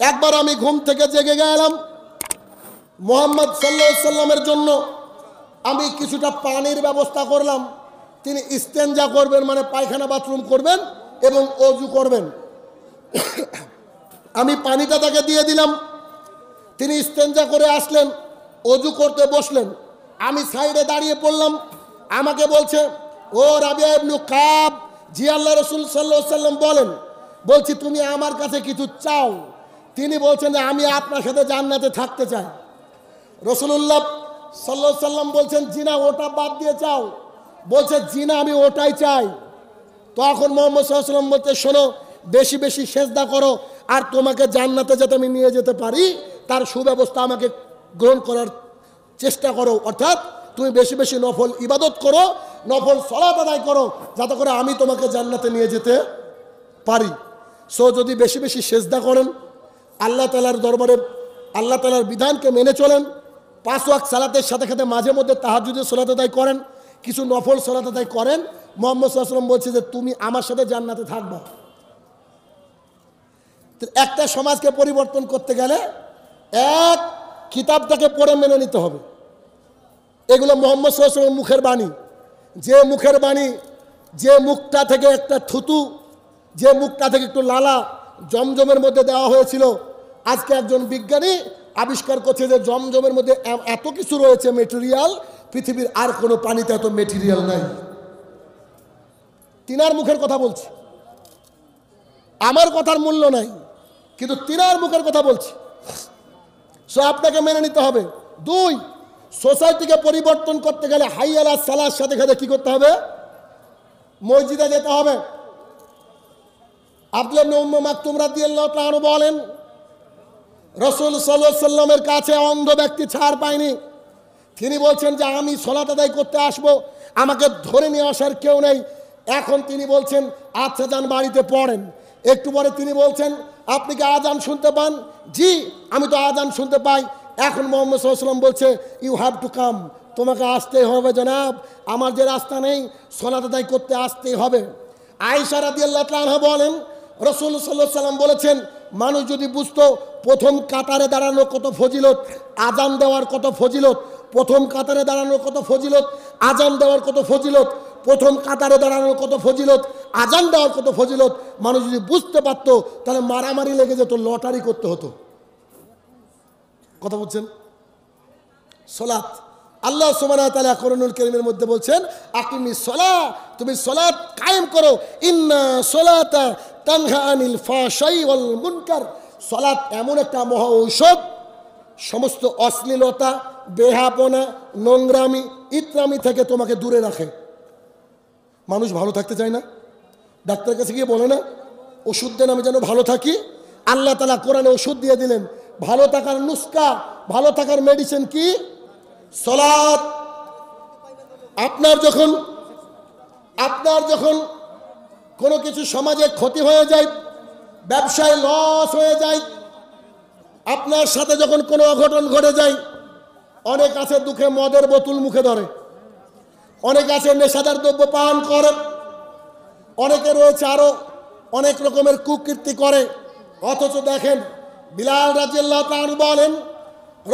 একবার আমি ঘুম থেকে জেগে গেলাম, মুহাম্মদ সাল্লাল্লাহু আলাইহি সাল্লামের জন্য আমি কিছুটা পানির ব্যবস্থা করলাম। তিনি ইস্তেঞ্জা করবেন, মানে পায়খানা বাথরুম করবেন এবং অজু করবেন। আমি পানিটা তাকে দিয়ে দিলাম। তিনি ইস্তেঞ্জা করে আসলেন, অজু করতে বসলেন। আমি সাইডে দাঁড়িয়ে পড়লাম। আমাকে বলছে, ও রাবিয়া ইবনে কাব, জি আল্লাহ রাসূল সাল্লাল্লাহু আলাইহি সাল্লাম বলেন। বলছি, তুমি আমার কাছে কিছু চাও? তিনি বলছেন যে আমি আপনার সাথে জান্নাতে থাকতে চাই। রাসূলুল্লাহ সাল্লাল্লাহু আলাইহি সাল্লাম বলছেন, জিনা ওটা বাদ দিয়ে চাও? বলছে, জিনা আমি ওটাই চাই। তখন মুহাম্মদ সাল্লাল্লাহু আলাইহি সাল্লাম বলতে, শোনো, বেশি বেশি সেজদা করো, আর তোমাকে জান্নাতে যাতে আমি নিয়ে যেতে পারি তার সুব্যবস্থা আমাকে গ্রহণ করার চেষ্টা করো। অর্থাৎ তুমি বেশি বেশি নফল ইবাদত করো, নফল সালাত আদায় করো, যাতে করে আমি তোমাকে জান্নাতে নিয়ে যেতে পারি। সো যদি বেশি বেশি সেজদা করেন, আল্লাহ তাআলার দরবারে আল্লাহ তাআলার বিধানকে মেনে চলেন, 5 ওয়াক্ত সালাতের সাথে সাথে মাঝে মধ্যে তাহাজ্জুদের সালাত আদায় করেন, কিছু নফল সালাত আদায় করেন, মুহাম্মদ সাল্লাল্লাহু আলাইহি ওয়াসাল্লাম বলছে যে তুমি আমার সাথে জান্নাতে থাকবা। একটা সমাজকে পরিবর্তন করতে গেলে এক কিতাবটাকে পড়ে মেনে নিতে হবে। এগুলো মুহাম্মদ সাল্লাল্লাহু আলাইহি ওয়াসাল্লামের মুখের বাণী। যে মুখের বাণী, যে মুখটা থেকে একটা থুতু, যে মুখটা থেকে একটু লালা জমজমের মধ্যে দেওয়া হয়েছিল, আজকে একজন বিজ্ঞানী আবিষ্কার করছে যে জমজমের মধ্যে এত কিছু রয়েছে মেটেরিয়াল, পৃথিবীর আর কোনো পানিতে এত মেটেরিয়াল নাই। তিনার মুখের কথা বলছি, আমার কথার মূল্য নাই, কিন্তু তিনার মুখের কথা বলছি। সো আপনাকে মেনে নিতে হবে। 2, সোসাইটিকে পরিবর্তন করতে গেলে হাই আলা সালার সাথে সাথে কি করতে হবে? মসজিদে যেতে হবে। আব্দুল্লাহ ইবনে উম্মে মাকতুম রাদিয়াল্লাহু তাআলা বলেন, রাসূল সাল্লাল্লাহু আলাইহি সাল্লামের কাছে অন্ধ ব্যক্তি ছাড় পায়নি। তিনি বলছেন যে আমি সালাত আদায় করতে আসব, আমাকে ধরে নিয়ে আসার কেউ নেই। এখন তিনি বলছেন, আচ্ছা যান বাড়িতে পড়েন। একটু পরে তিনি বলছেন, আপনি কি আজান শুনতে পান? জি, আমি তো আজান শুনতে পাই। এখন মুহাম্মদ সাল্লাল্লাহু আলাইহি সাল্লাম বলছে, ইউ হ্যাভ টু কাম, তোমাকে আসতেই হবে জনাব, আমার যে রাস্তা নেই, সালাত আদায় করতে আসতেই হবে। আয়েশা রাদিয়াল্লাহু তাআলা বলেন, রাসূল সাল্লাল্লাহু আলাইহি সাল্লাম বলেছেন, মানুষ যদি বুঝতো প্রথম কাতারে দাঁড়ানো কত ফজিলত, আজান দেওয়ার কত ফজিলত, প্রথম কাতারে দাঁড়ানোর কত ফজিলত, আজান দেওয়ার কত ফজিলত, প্রথম কাতারে দাঁড়ানোর কত ফজিলত, আজান দেওয়ার কত ফজিলত, মানুষ যদি বুঝতে পারতো তাহলে মারামারি লেগে যেত, লটারি করতে হতো। কথা বলছেন? সালাত, আল্লাহ সুবহানাহু ওয়া তাআলা কোরআনুল কারীমের মধ্যে বলছেন, আকিমিস সালাহ, তুমি সালাত কায়েম করো, ইন্না সালাতা তানহা আনিল ফাহশাই ওয়াল মুনকার। সালাত এমন একটা মহা ঔষধ, সমস্ত অশ্লীলতা, বেহাপনা, নোংরামি, ইতরামি থেকে তোমাকে দূরে রাখে। মানুষ ভালো থাকতে চায় না, ডাক্তারের কাছে গিয়ে বলে না ওষুধ দেন আমি যেন ভালো থাকি। আল্লাহ তাআলা কোরআনে ওষুধ দিয়ে দিলেন, ভালো থাকার নুস্কা, ভালো থাকার মেডিসিন কি? সালাত। আপনার যখন কোনো কিছু সমাজে ক্ষতি হয়ে যায়, ব্যবসায় লস হয়ে যায়, আপনার সাথে যখন কোনো অঘটন ঘটে যায়, অনেক আছে দুঃখে মদের বোতল মুখে ধরে, অনেক আছে নেশাদার দ্রব্য পান করে, অনেকে রয়েছে আরো অনেক রকমের কুকীর্তি করে। অথচ দেখেন, বিলাল রাদিয়াল্লাহু তাআলা বলেন,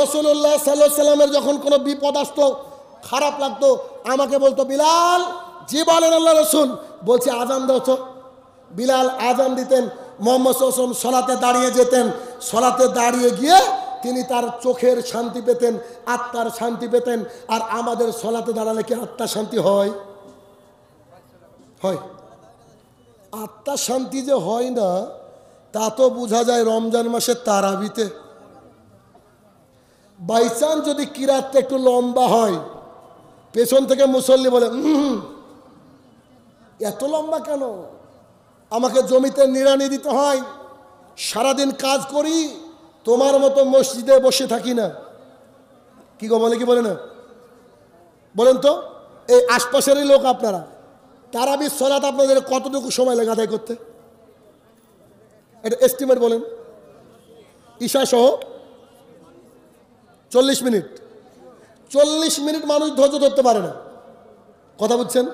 রাসূলুল্লাহ সাল্লাল্লাহু আলাইহি সাল্লামের যখন কোনো বিপদ আসতো, খারাপ লাগতো, আমাকে বলতো, বিলাল। জি বলেন আল্লাহ রাসূল। বলছে আজান দাও তো। বিলাল আজান দিতেন, মুহাম্মদ সাল্লাল্লাহু আলাইহি ওয়াসাল্লাম সালাতে দাঁড়িয়ে যেতেন। সালাতে দাঁড়িয়ে গিয়ে তিনি তার চোখের শান্তি পেতেন, আত্মার শান্তি পেতেন। আর আমাদের সালাতে দাঁড়ালে কি আত্মার শান্তি হয়? হয়? আত্মার শান্তি যে হয় না তা তো বোঝা যায় রমজান মাসের তারাবিতে। বাইচান্স যদি কিরাতটা একটু লম্বা হয়, পেছন থেকে মুসল্লি বলে, এত লম্বা কেন? আমাকে জমিতে নিড়ানি দিতে হয়, সারাদিন কাজ করি, তোমার মতো মসজিদে বসে থাকি না। কি গো, বলে কি বলে না? বলেন তো, এই আশপাশেরই লোক আপনারা, তারাবির সালাত আপনাদের কতটুকু সময় লাগে আদায় করতে? এটা এস্টিমেট বলেন। ঈশা সহ 40 মিনিট। 40 মিনিট মানুষ ধৈর্য ধরতে পারে না। কথা বুঝছেন?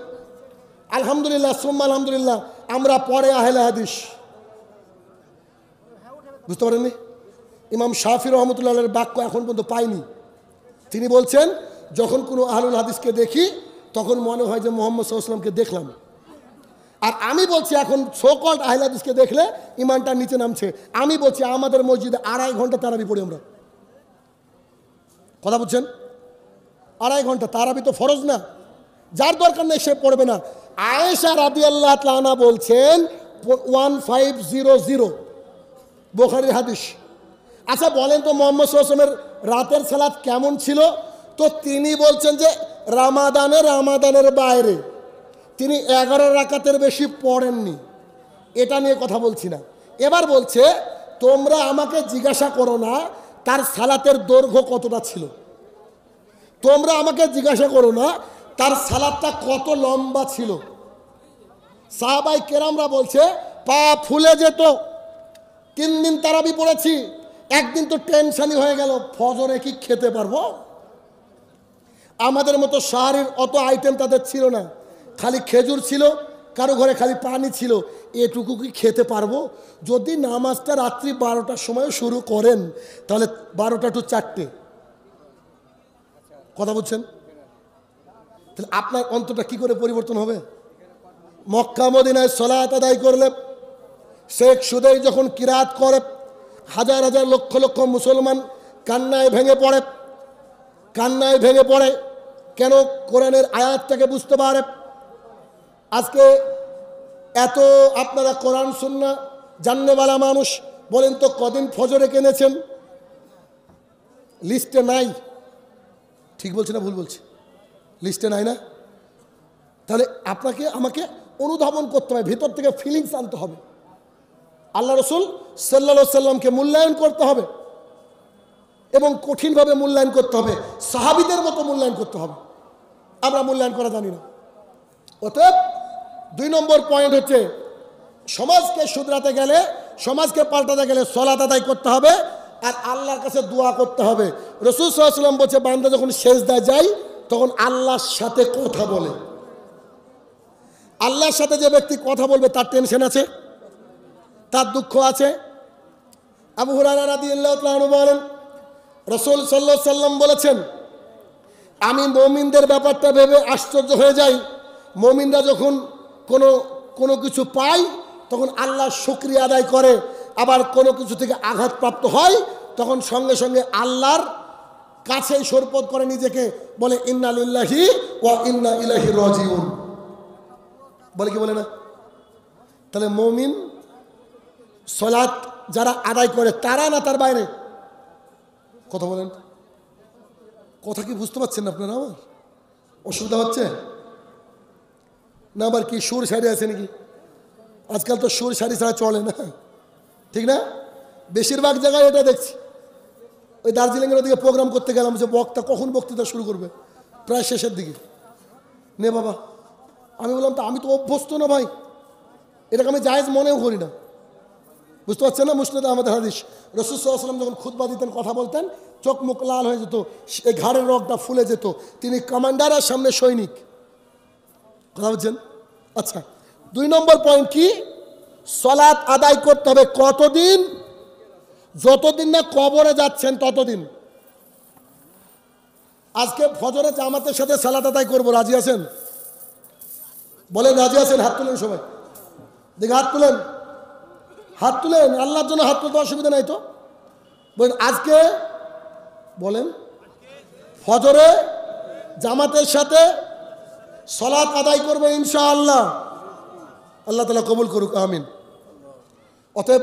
আলহামদুলিল্লাহ, সুম্মা আলহামদুলিল্লাহ, আমরা পরে আহলে হাদিস, বুঝতে পারেননি? ইমাম শাফি রহমতুল্লাহের বাক্য এখন পর্যন্ত পাইনি। তিনি বলছেন, যখন কোনো আহলুল হাদিসকে দেখি তখন মনে হয় যে মুহাম্মদ সাল্লাল্লাহু আলাইহি ওয়াসাল্লামকে দেখলাম। আর আমি বলছি এখন সোকল্ড আহলে হাদিসকে দেখলে ইমানটা নিচে নামছে। আমি বলছি আমাদের মসজিদে 2.5 ঘন্টা তারাবি পড়ি আমরা। কথা বুঝছেন? 2.5 ঘন্টা তারাবি তো ফরজ না, যার দরকার নেই সে পড়বে না। আয়েশা রাদিয়াল্লাহু তাআলা আনহা বলছেন 1500 বুখারীর হাদিস। আচ্ছা বলেন তো মুহাম্মদ সাল্লাল্লাহু আলাইহি ওয়াসাল্লামের রাতের সালাত কেমন ছিল? তো তিনি বলছেন যে রামাদানের বাইরে তিনি 11 রাকাতের বেশি পড়েননি। এটা নিয়ে কথা বলছি না। এবার বলছে তোমরা আমাকে জিজ্ঞাসা করো না তার সালাতের দৈর্ঘ্য কতটা ছিল, তোমরা আমাকে জিজ্ঞাসা করো না তার সালাতটা কত লম্বা ছিল। সাহাবাই কেরামরা বলছে পা ফুলে যেত। 3 দিন তারাবি পড়েছি, একদিন তো টেনশনই হয়ে গেল ফজরে কি খেতে পারবো। আমাদের মতো শাহরির অত আইটেম তাদের ছিল না, খালি খেজুর ছিল, কারো ঘরে খালি পানি ছিল। এটুকু কি খেতে পারবো? যদি নামাজটা রাত্রি 12টার সময় শুরু করেন তাহলে 12টা টু 4টে। কথা বলছেন? তাহলে আপনার অন্তরটা কি করে পরিবর্তন হবে? মক্কা মদিনায় সালাত আদায় করলে শেখ সুদেই যখন কিরাত করে হাজার হাজার লক্ষ লক্ষ মুসলমান কান্নায় ভেঙে পড়ে কেন? কোরআনের আয়াতটাকে বুঝতে পারে। আজকে এত আপনারা কোরআন সুন্নাহ জাননেওয়ালা মানুষ, বলেন তো কদিন ফজরে কিনেছেন? লিস্টে নাই। ঠিক বলছি না ভুল বলছি? লিস্টে নাই না? তাহলে আপনাকে আমাকে অনুধাবন করতে হবে, ভিতর থেকে ফিলিংস আনতে হবে। আল্লাহ রসুল সাল্লাল্লাহু আলাইহি সাল্লামকে মূল্যায়ন করতে হবে এবং কঠিনভাবে মূল্যায়ন করতে হবে, সাহাবীদের মতো মূল্যায়ন করতে হবে। আমরা মূল্যায়ন করা জানি না। অতএব 2 নম্বর পয়েন্ট হচ্ছে সমাজকে শুধরাতে গেলে, সমাজকে পাল্টাতে গেলে সালাত আদায় করতে হবে আর আল্লাহর কাছে দোয়া করতে হবে। রাসূল সাল্লাল্লাহু আলাইহি ওয়াসাল্লাম বলেছে বান্দা যখন সেজদায় যায় তখন আল্লাহর সাথে কথা বলে। আল্লাহর সাথে যে ব্যক্তি কথা বলবে তার টেনশন আছে, তার দুঃখ আছে। আবু হুরায়রা রাদিয়াল্লাহু তাআলা আনহু বলেন রাসূল সাল্লাল্লাহু আলাইহি ওয়াসাল্লাম বলেছেন, আমি মুমিনদের ব্যাপারটা ভেবে আশ্চর্য হয়ে যাই। মুমিনরা যখন কোনো কিছু পায় তখন আল্লাহর শুকরিয়া আদায় করে, আবার কোনো কিছু থেকে আঘাতপ্রাপ্ত হয় তখন সঙ্গে সঙ্গে আল্লাহর কাছেই সরপত করে নিজেকে, বলে ইন্না লিল্লাহি ওয়া ইন্না ইলাইহি রাজিউন। বলে কি বলে না? তাহলে মুমিন সালাত যারা আদায় করে তারা না তার বাইরে? কথা বলেন, কথা কি বুঝতে পারছেন আপনারা? আমার অসুবিধা হচ্ছে না? আবার কি সুর শাড়ি আছে নাকি? আজকাল তো সুর শাড়ি ছাড়া চলে না, ঠিক না? বেশিরভাগ জায়গায় এটা দেখছি। ওই দার্জিলিংয়ের ওদিকে প্রোগ্রাম করতে গেলাম, যে বক্তা কখন বক্তৃতা শুরু করবে, প্রায় শেষের দিকে। নে বাবা, আমি বললাম তো আমি তো অভ্যস্ত না ভাই, এটাকে আমি জায়েজ মনেও করি না। বুঝতে পারছেন না? মুসনাদে আহমদ হাদিস, রাসূল সাল্লাল্লাহু আলাইহি ওয়াসাল্লাম যখন খুতবা দিতেন, কথা বলতেন, চোখ মুখ লাল হয়ে যেত, এই ঘাড়ের রগটা ফুলে যেত। তিনি কমান্ডার আর সামনে সৈনিক। কথা বলছেন? আচ্ছা, 2 নম্বর পয়েন্ট কি? সালাত আদায় করতে হবে কতদিন? যতদিন না কবরে যাচ্ছেন ততদিন। আজকে ফজরে জামাতের সাথে সালাত আদায় করবো, রাজি আছেন? বলেন রাজি আছেন? হাত তুলেন সবাই, দেখে হাত তুলেন, হাত তুলেন। আল্লাহর জন্য হাত তুলতে অসুবিধা নাই তো? বলেন আজকে, বলেন ফজরে জামাতের সাথে সালাত আদায় করবো ইনশাআল্লাহ। আল্লাহ তাআলা কবুল করুক, আমিন। অতএব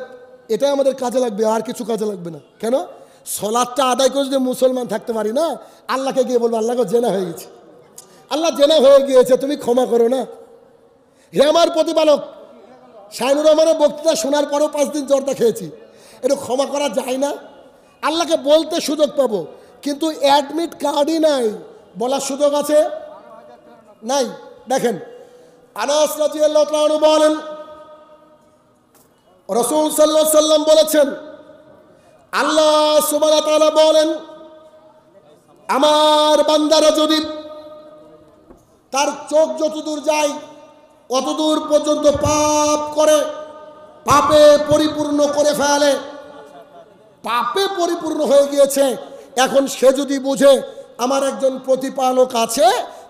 এটাই আমাদের কাজে লাগবে, আর কিছু কাজে লাগবে না। কেন? সালাতটা আদায় করে যদি মুসলমান থাকতে পারি না, আল্লাহকে গিয়ে বলবো আল্লাহকে জেনা হয়ে গেছে, আল্লাহ জেনা হয়ে গিয়েছে, তুমি ক্ষমা করো না। হে আমার প্রতিপালক, শাহিনুর রহমানের বক্তৃতা শোনার পরেও 5 দিন জর্দা খেয়েছি, একটু ক্ষমা করা যায় না? আল্লাহকে বলতে সুযোগ পাবো, কিন্তু অ্যাডমিট কার্ডই নাই, বলার সুযোগ আছে? নাই। দেখেন আনাস রাদিয়াল্লাহু তাআলা আনহু বলেন রাসূল সাল্লাল্লাহু আলাইহি ওয়াসাল্লাম বলেছেন, আল্লাহ সুবহানাহু ওয়া তাআলা বলেন, আমার বান্দারা যদি তার চোখ যতদূর যায় অতদূর পর্যন্ত পাপ করে, পাপে পরিপূর্ণ করে ফেলে, পাপে পরিপূর্ণ হয়ে গিয়েছে। এখন সে যদি বুঝে আমার একজন প্রতিপালক আছে,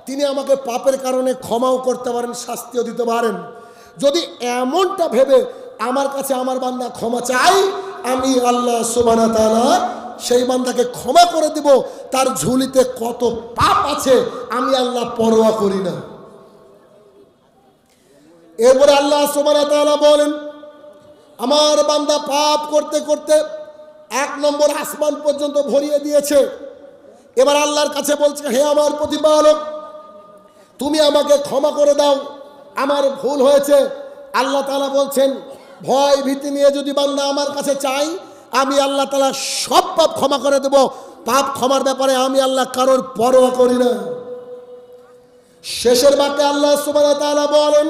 তিনি আমাকে পাপের কারণে ক্ষমাও করতে পারেন, শাস্তিও দিতে পারেন, যদি এমনটা ভেবে আমার কাছে আমার বান্দা ক্ষমা চাই, আমি আল্লাহ সুবহানাহু ওয়া তাআলা সেই বান্দাকে ক্ষমা করে দিব। তার ঝুলিতে কত পাপ আছে আমি আল্লাহ পরোয়া করি না। এরপরে আল্লাহ সুবহানাহু ওয়া তাআলা বলেন, আমার বান্দা পাপ করতে করতে 1 নম্বর আসমান পর্যন্ত ভরিয়ে দিয়েছে। এবার আল্লাহর কাছে বলছে, হে আমার প্রতিপালক, তুমি আমাকে ক্ষমা করে দাও, আমার ভুল হয়েছে। আল্লাহ তাআলা বলছেন, ভয় ভীতি নিয়ে যদি বান্দা আমার কাছে চাই, আমি আল্লাহ তাআলা সব পাপ ক্ষমা করে দেব। পাপ ক্ষমার ব্যাপারে আমি আল্লাহ কারোর পরোয়া করি না। শেষের বাক্যে আল্লাহ সুবহানাহু ওয়া তাআলা বলেন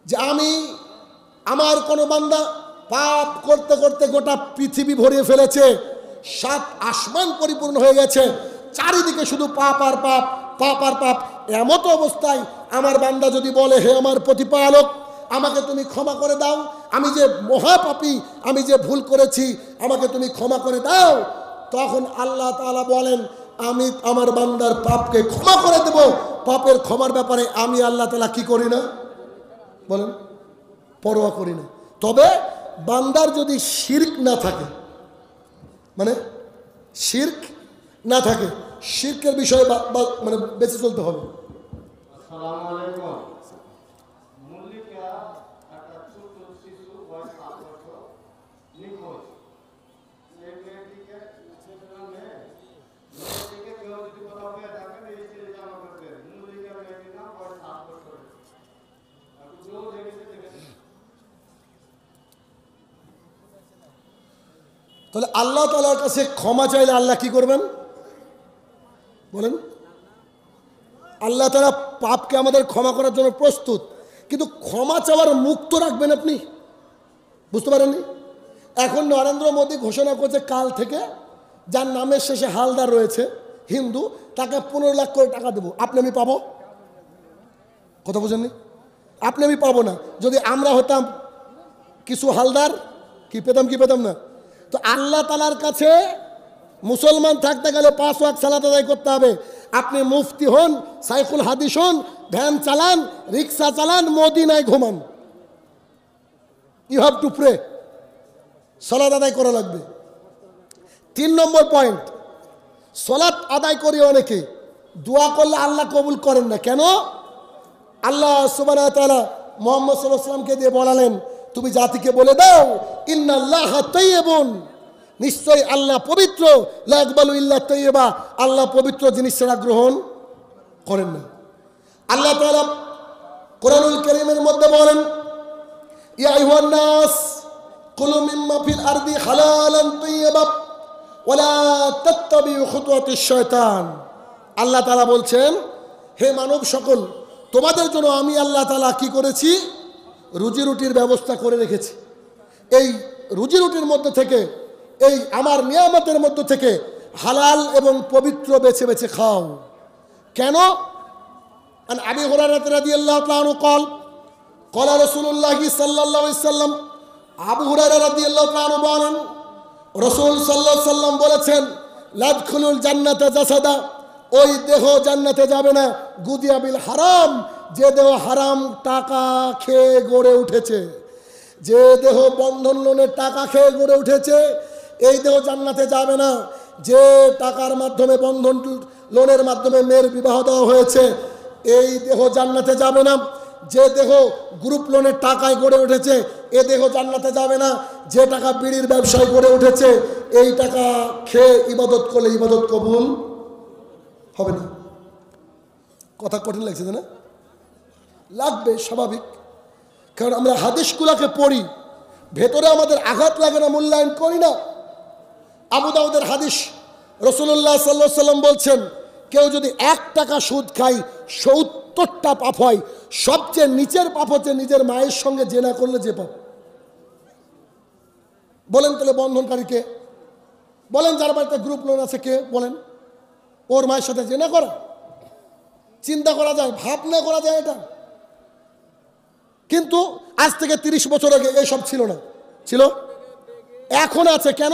যে আমি আমার কোনো বান্দা পাপ করতে করতে গোটা পৃথিবী ভরিয়ে ফেলেছে, 7 আসমান পরিপূর্ণ হয়ে গেছে, চারিদিকে শুধু পাপ আর পাপ, পাপ আর পাপ, এমতো অবস্থায় আমার বান্দা যদি বলে, হে আমার প্রতিপালক, আমাকে তুমি ক্ষমা করে দাও, আমি যে মহাপাপী, আমি যে ভুল করেছি, আমাকে তুমি ক্ষমা করে দাও, তখন আল্লাহ তাআলা বলেন, আমি আমার বান্দার পাপকে ক্ষমা করে দেব। পাপের ক্ষমার ব্যাপারে আমি আল্লাহ তাআলা কি করি না? বলেন, পরোয়া করি না। তবে বান্দার যদি শিরক না থাকে, মানে শিরক না থাকে, শিরকের বিষয়ে মানে বেঁচে চলতে হবে। আসসালামু আলাইকুম। মল্লিকা একটা ছোট শিশু, বয়স 7 বছর, নিখোঁজ। এই মেয়েটিকে কেউ যদি কোথাও পেয়ে থাকেন, এই ছেলে জামা করবে। মল্লিকা মেয়েটির নাম, বয়স 7 বছর। কেউ দেখেছে। তাহলে আল্লাহ তাআলার কাছে ক্ষমা চাইলে আল্লাহ কি করবেন বলেন? আল্লাহ তাআলা পাপকে আমাদের ক্ষমা করার জন্য প্রস্তুত, কিন্তু ক্ষমা চাওয়ার মুক্ত রাখবেন আপনি, বুঝতে পারেননি? এখন নরেন্দ্র মোদী ঘোষণা করছে, কাল থেকে যার নামের শেষে হালদার রয়েছে, হিন্দু, তাকে 15 লাখ করে টাকা দেবো। আপনি আমি পাবো? কথা বুঝেননি? আপনি আমি পাবো না। যদি আমরা হতাম কিছু হালদার, কি পেতাম কি পেতাম না? তো আল্লাহ তাআলার কাছে মুসলমান থাকতে গেলে 5 ওয়াক্ত সালাত আদায় করতে হবে। আপনি মুফতি হন, সাইকুল হাদিস হন, ভ্যান চালান, রিক্সা চালান, মদিনায় ঘুমান, ইউ হ্যাভ টু প্রে, সালাত আদায় করা লাগবে। 3 নম্বর পয়েন্ট, সালাত আদায় করি অনেকে, দোয়া করলে আল্লাহ কবুল করেন না। কেন? আল্লাহ সুবহানাহু ওয়া তাআলা মুহাম্মদ সাল্লাল্লাহু আলাইহি ওয়াসাল্লামকে দিয়ে বলালেন, তুমি জাতিকে বলে দাও, ইন্নাল্লাহা তাইয়্যিবুন, নিশ্চয়ই আল্লাহ পবিত্র, লা ইয়াকবালু ইল্লা তাইয়্যিবা, আল্লাহ পবিত্র জিনিস ছাড়া গ্রহণ করেন না। আল্লাহ তাআলা কোরআনুল কারীমের মধ্যে বলেন, ইয়া আইয়ুহান নাস কুলু মিম্মা ফিল আরদি হালালান তাইয়্যিবা ওয়া লা তাত্তাবিউ খুতুওয়াতিশ শায়তান। আল্লাহ তাআলা বলছেন, হে মানব সকল, তোমাদের জন্য আমি আল্লাহ তাআলা কি করেছি? রুজি রুটির ব্যবস্থা করে রেখেছি। এই রুজি রুটির মধ্যে থেকে, এই আমার নিয়ামতের মধ্যে থেকে হালাল এবং পবিত্র বেছে বেছে খাও। কেন? আন আবি হুরায়রা রাদিয়াল্লাহু তাআলা আনহু قال قال رسول الله صلى الله عليه وسلم, আবু হুরায়রা রাদিয়াল্লাহু তাআলা আনহু বলেন, রাসূল সাল্লাল্লাহু আলাইহি ওয়াসাল্লাম বলেছেন, লাদখুলুল জান্নাতা জাসাদা, ওই দেহ জান্নাতে যাবে না, গুদিয়া বিল হারাম, যে দেহ হারাম টাকা খেয়ে গড়ে উঠেছে, যে দেহ বন্ধন লোনের টাকা খেয়ে গড়ে উঠেছে, এই দেহ জান্নাতে যাবে না। যে টাকার মাধ্যমে, বন্ধন লোনের মাধ্যমে মেয়ের বিবাহ দেওয়া হয়েছে, এই দেহ জান্নাতে যাবে না। যে দেহ গ্রুপ লোনের টাকায় গড়ে উঠেছে, এ দেহ জান্নাতে যাবে না। যে টাকা বিড়ির ব্যবসায় গড়ে উঠেছে, এই টাকা খেয়ে ইবাদত করলে ইবাদত কবুল হবে না। কথা কঠিন লাগছে না? লাগবে, স্বাভাবিক। কারণ আমরা হাদিসগুলোকে পড়ি, ভেতরে আমাদের আঘাত লাগে না, মূল্যায়ন করি না। আবু দাউদের হাদিস, রাসূলুল্লাহ সাল্লাল্লাহু আলাইহি ওয়াসাল্লাম বলছেন, কেউ যদি 1 টাকা সুদ খায় 70টা পাপ হয়। সবচেয়ে নিচের পাপ হচ্ছে নিজের মায়ের সঙ্গে জেনা করলে যে পাপ। বলেন তাহলে বন্ধনকারী কে? বলেন যার বাড়িতে গ্রুপ লোন আছে কে? বলেন। ওর মায়ের সাথে জেনা করা? চিন্তা করা যায়, ভাবনা করা যায় এটা? কিন্তু আজ থেকে 30 বছর আগে এসব ছিল না। ছিল? এখন আছে কেন?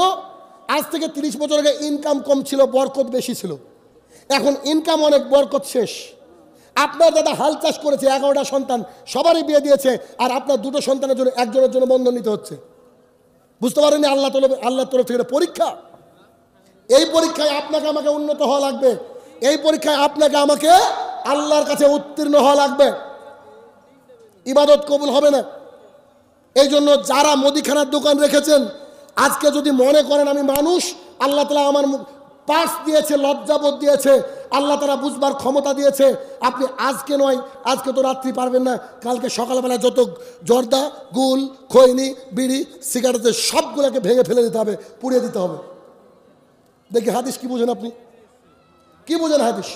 আজ থেকে 30 বছর আগে ইনকাম কম ছিল, বরকত বেশি ছিল। এখন ইনকাম অনেক, বরকত শেষ। আপনার দাদা হাল চাষ করেছে, 11টা সন্তান, সবারই বিয়ে দিয়েছে, আর আপনার 2টো সন্তানের জন্য একজনের জন্য বন্ধন নিতে হচ্ছে। বুঝতে পারেননি আল্লাহর তরফ থেকে পরীক্ষা। এই পরীক্ষায় আপনাকে আমাকে উন্নত হওয়া লাগবে, এই পরীক্ষায় আপনাকে আমাকে আল্লাহর কাছে উত্তীর্ণ হওয়া লাগবে। ইবাদত কবুল হবে না। এই জন্য যারা মুদিখানার দোকান রেখেছেন, আজকে যদি মনে করেন আমি মানুষ, আল্লাহ তাআলা আমার পার্স দিয়েছে, লজ্জাবোধ দিয়েছে, আল্লাহ তাআলা বুঝবার ক্ষমতা দিয়েছে, আপনি আজকে নয়, আজকে তো রাত্রি পারবেন না, কালকে সকালবেলা যত জর্দা, গুল, খৈনি, বিড়ি, সিগারেট সবগুলোকে ভেঙে ফেলে দিতে হবে, পুড়িয়ে দিতে হবে। দেখি হাদিস কি বুঝেন আপনি? কি বুঝেন হাদিস?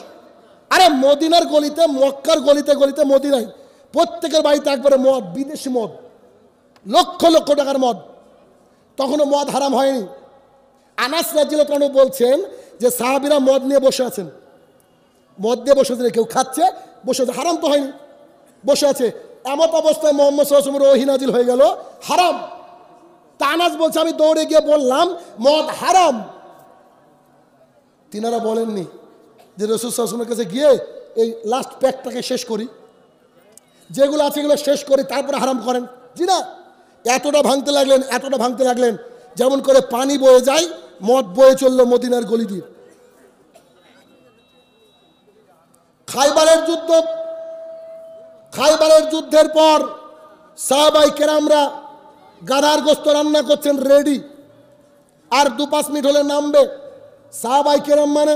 আরে মদিনার গলিতে, মক্কার গলিতে গলিতে, মদিনায় প্রত্যেকের বাড়িতে একবারে মদ, বিদেশি মদ, লক্ষ লক্ষ টাকার মদ। তখনও মদ হারাম হয়নি। আনাস রাদিয়াল্লাহু আনহু বলছেন যে সাহাবীরা মদ নিয়ে বসে আছেন, মদ দিয়ে বসে আছেন, কেউ খাচ্ছে, বসে আছে, হারাম তো হয়নি, বসে আছে। এমত অবস্থায় মুহাম্মদ সাল্লাল্লাহু আলাইহি ওয়াসাল্লাম ওহী নাজিল হয়ে গেল, হারাম। তা আনাস বলছে আমি দৌড়ে গিয়ে বললাম মদ হারাম। তিনারা বলেননি যে রাসূল সাল্লাল্লাহু আলাইহি ওয়াসাল্লামের কাছে গিয়ে এই লাস্ট প্যাকটাকে শেষ করি, যেগুলো আছে এগুলো শেষ করি, তারপরে হারাম করেন। জি না, এতটা ভাঙতে লাগলেন, এতটা ভাঙতে লাগলেন, যেমন করে পানি বয়ে যায়, মদ বয়ে চললো মদিনার গলি দিয়ে। খাইবারের যুদ্ধের পর সাহাবায়ে কেরামরা গাধার গোশত রান্না করছেন, রেডি, আর 2-5 মিনিট হলে নামবে। সাহাবায়ে কেরাম মানে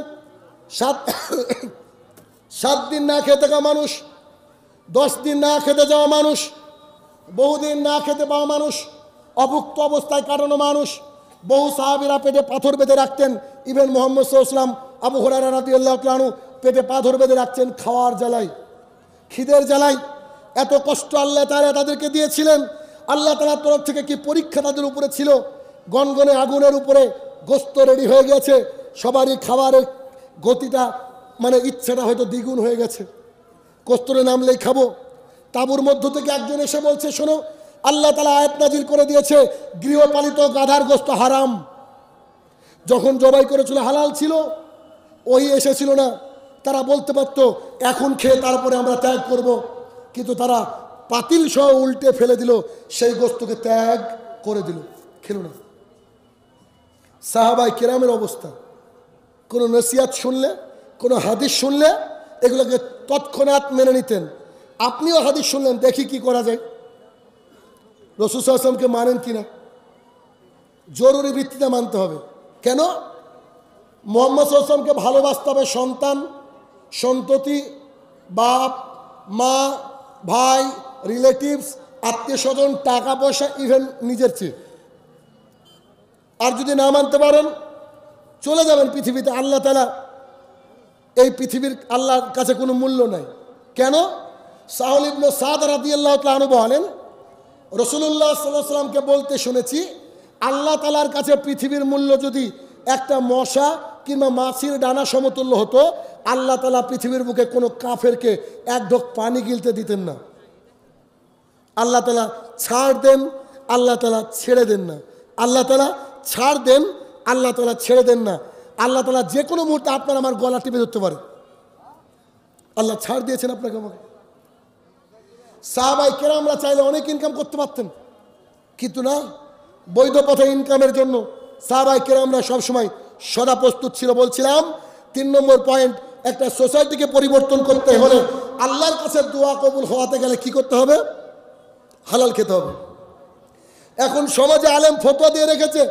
7 দিন না খেতে থাকা মানুষ, 10 দিন না খেতে যাওয়া মানুষ, বহুদিন না খেতে পাওয়া মানুষ, অভুক্ত অবস্থায় কাটানো মানুষ। বহু সাহাবীরা পেটে পাথর বেঁধে রাখতেন। ইভেন মুহাম্মদ সাল্লাল্লাহু আলাইহি ওয়াসাল্লাম, আবু হুরায়রা রাদিয়াল্লাহু তাআলা আনহু পেটে পাথর বেঁধে রাখছেন খাওয়ার জ্বালায়, খিদের জ্বালায়। এত কষ্ট আল্লাহ তাআলা তাদেরকে দিয়েছিলেন। আল্লাহ তাআলার তরফ থেকে কি পরীক্ষা তাদের উপরে ছিল। গনগনে আগুনের উপরে গোশত রেডি হয়ে গেছে, সবারই খাবারের গতিটা মানে ইচ্ছাটা হয়তো দ্বিগুণ হয়ে গেছে, গোশতরে নামলেই খাবো। তাঁবুর মধ্য থেকে একজন এসে বলছে শোনো, আল্লাহ তাআলা আয়াত নাজিল করে দিয়েছে গৃহপালিত গাধার গোশত হারাম। যখন জবাই করেছিল হালাল ছিল, ওই এসেছিল না, তারা বলতে পারতো এখন খেয়ে তারপরে আমরা ত্যাগ করব, কিন্তু তারা পাতিল সহ উল্টে ফেলে দিল, সেই গোশতকে ত্যাগ করে দিল, খেলো না। সাহাবায়ে কেরামের অবস্থা, কোনো নসিহত শুনলে, কোনো হাদিস শুনলে এগুলোকে তৎক্ষণাৎ মেনে নিতেন। আপনিও হাদিস শুনলেন, দেখি কি করা যায়, রাসূল সাল্লাল্লাহু আলাইহি ওয়াসাল্লামকে মানেন কিনা, জরুরি ভিত্তিতে মানতে হবে। কেন? মুহাম্মদ সাল্লাল্লাহু আলাইহি ওয়াসাল্লামকে ভালোবাসতে হবে সন্তান, সন্ততি, বাপ, মা, ভাই, রিলেটিভস, আত্মীয় স্বজন, টাকা পয়সা, ইভেন নিজের চেয়ে। আর যদি না মানতে পারেন চলে যাবেন পৃথিবীতে। আল্লাহ তাআলা, এই পৃথিবীর আল্লাহর কাছে কোনো মূল্য নাই। কেন? সাহল ইবনে সাদ রাদিয়াল্লাহু তাআলা আনহু বলেন রাসূলুল্লাহ সাল্লাল্লাহু আলাইহি ওয়াসাল্লামকে বলতে শুনেছি, আল্লাহ তাআলার কাছে পৃথিবীর মূল্য যদি একটা মশা কিংবা মাছির ডানা সমতুল্য হতো, আল্লাহ তাআলা পৃথিবীর বুকে কোনো কাফেরকে এক ঢোক পানি গিলতে দিতেন না। আল্লাহ তাআলা ছাড় দেন, আল্লাহ তাআলা ছেড়ে দেন না। আল্লাহ তাআলা ছাড় দেন, আল্লাহ তাআলা ছেড়ে দেন না। আল্লাহ তাআলা যে কোনো মুহূর্তে আপনার আমার গলা টিপে ধরতে পারে। আল্লাহ ছাড় দিয়েছেন আপনাকে আমাকে। সাহাবায়ে কেরামরা চাইলে অনেক ইনকাম করতে পারতেন, কিন্তু না, বৈধ পথে ইনকামের জন্য সাহাবায়ে কেরামরা সবসময় সদা প্রস্তুত ছিল। বলছিলাম 3 নম্বর পয়েন্ট, একটা সোসাইটিকে পরিবর্তন করতে হলে, আল্লাহর কাছে দোয়া কবুল হওয়াতে গেলে কি করতে হবে? হালাল খেতে হবে। এখন সমাজে আলেম ফতোয়া দিয়ে রেখেছে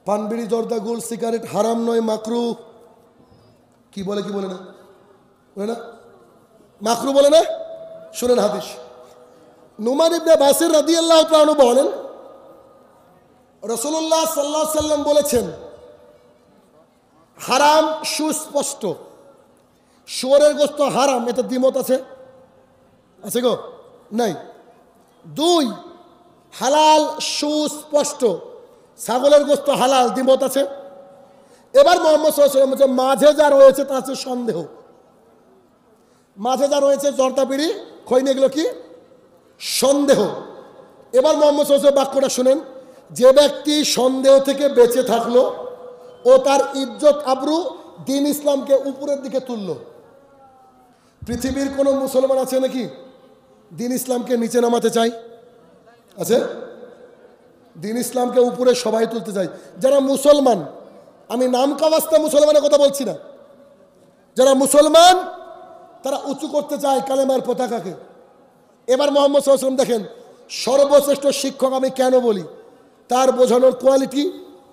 পান, বিড়ি, জর্দা, গুল, সিগারেট হারাম নয়, মাকরু। কি বলে না, বলে না, মাকরু বলে না। শুনেন হাদিস, নুমান ইবনে বাসির রাদিয়াল্লাহু তাআলা আনহু বলেন রাসূলুল্লাহ সাল্লাল্লাহু আলাইহি ওয়াসাল্লাম বলেছেন হারাম সুস্পষ্ট, শুয়োরের গোশত হারাম, এটা দ্বিমত আছে? আছে গো? নাই। 2, হালাল সুস্পষ্ট, ছাগলের গোশত হালাল, দ্বিমত আছে? এবার মুহাম্মদ সাল্লাল্লাহু আলাইহি ওয়াসাল্লাম বলেছে মাঝে যা রয়েছে তা আছে সন্দেহ। মাঝে যা রয়েছে জর্দা, বিড়ি, খৈনি, এগুলো কি? সন্দেহ। এবার মুহাম্মদ সাল্লাল্লাহু আলাইহি ওয়াসাল্লাম বাক্যটা শুনেন, যে ব্যক্তি সন্দেহ থেকে বেঁচে থাকলো ও তার ইজ্জত আবরু দিন ইসলামকে উপরের দিকে তুললো। পৃথিবীর কোনো মুসলমান আছে নাকি দিন ইসলামকে নিচে নামাতে চাই? আছে? দিন ইসলামকে উপরে সবাই তুলতে চাই। যারা মুসলমান, আমি নাম কাওয়াস্তে মুসলমানের কথা বলছি না, যারা মুসলমান তারা উঁচু করতে চায় কালেমার পতাকাকে। এবার মোহাম্মদ সাল্লাল্লাহু আলাইহি ওয়াসাল্লাম দেখেন, সর্বশ্রেষ্ঠ শিক্ষক আমি কেন বলি, তার বোঝানোর কোয়ালিটি,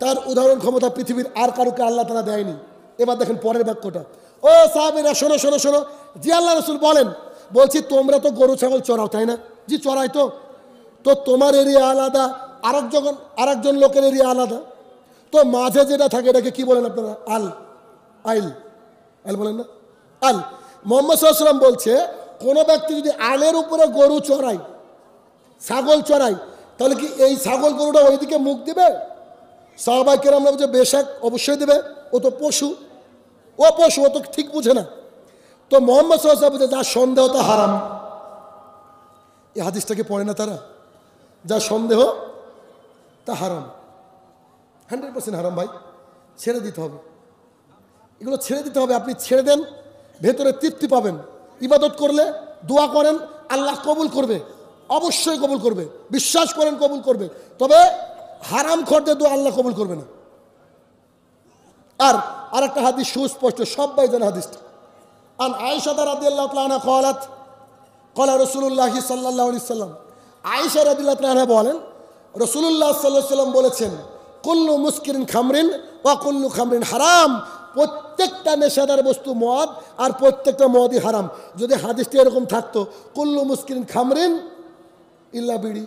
তার উদাহরণ ক্ষমতা পৃথিবীর আর কারোকে আল্লাহ তাআলা দেয়নি। এবার দেখেন পরের বাক্যটা, ও সাহাবীরা শোনো শোনো শোনো, জি আল্লাহ রাসূল বলেন। বলছি তোমরা তো গরু ছাগল চড়াও তাই না? জি চড়াই। তো তোমার এরিয়া আলাদা, আরেকজন লোকের এরিয়া আলাদা, তো মাঝে যেটা থাকে এটাকে কি বলেন আপনারা? আইল বলেন না? আল। মুহাম্মদ সাল্লাল্লাহু আলাইহি ওয়াসাল্লাম বলছে, কোনো ব্যক্তি যদি আলের উপরে গরু চড়ায়, ছাগল চড়ায়, তাহলে কি এই ছাগল গরুটা ওইদিকে মুখ দিবে? সাহাবায়ে কেরামরা বলছে বেশক অবশ্যই দেবে, ও তো পশু, ও তো ঠিক বুঝে না। তো মুহাম্মদ সাল্লাল্লাহু আলাইহি ওয়াসাল্লাম বলছে, যা সন্দেহ তা হারাম। এই হাদিসটাকে পড়ে না তারা? যা সন্দেহ তা হারাম, 100% হারাম। ভাই ছেড়ে দিতে হবে, এগুলো ছেড়ে দিতে হবে। আপনি ছেড়ে দেন, ভেতরে তৃপ্তি পাবেন। ইবাদত করলে, দোয়া করেন, আল্লাহ কবুল করবে, অবশ্যই কবুল করবে, বিশ্বাস করেন কবুল করবে। তবে হারাম খরচে দোয়া আল্লাহ কবুল করবে না। আর একটা হাদিস সুস্পষ্ট, সবাই জানে হাদিসটা। আন আয়েশা রাদিয়াল্লাহু তাআলা আনহা ক্বালাত ক্বালা রাসূলুল্লাহ সাল্লাল্লাহু আলাইহি ওয়াসাল্লাম, আয়েশা রাদিয়াল্লাহু তাআলা বলেন, রাসূলুল্লাহ সাল্লাল্লাহু আলাইহি ওয়াসাল্লাম বলেছেন, কুল্লু মুসকিরিন খামরিন ওয়া কুল্লু খামরিন হারাম। প্রত্যেকটা নেশাদার বস্তু মদ, আর প্রত্যেকটা মদই হারাম। যদি হাদিসটি এরকম থাকতো, কুল্লু মুসকিরিন খামরিন ইল্লা বিড়ি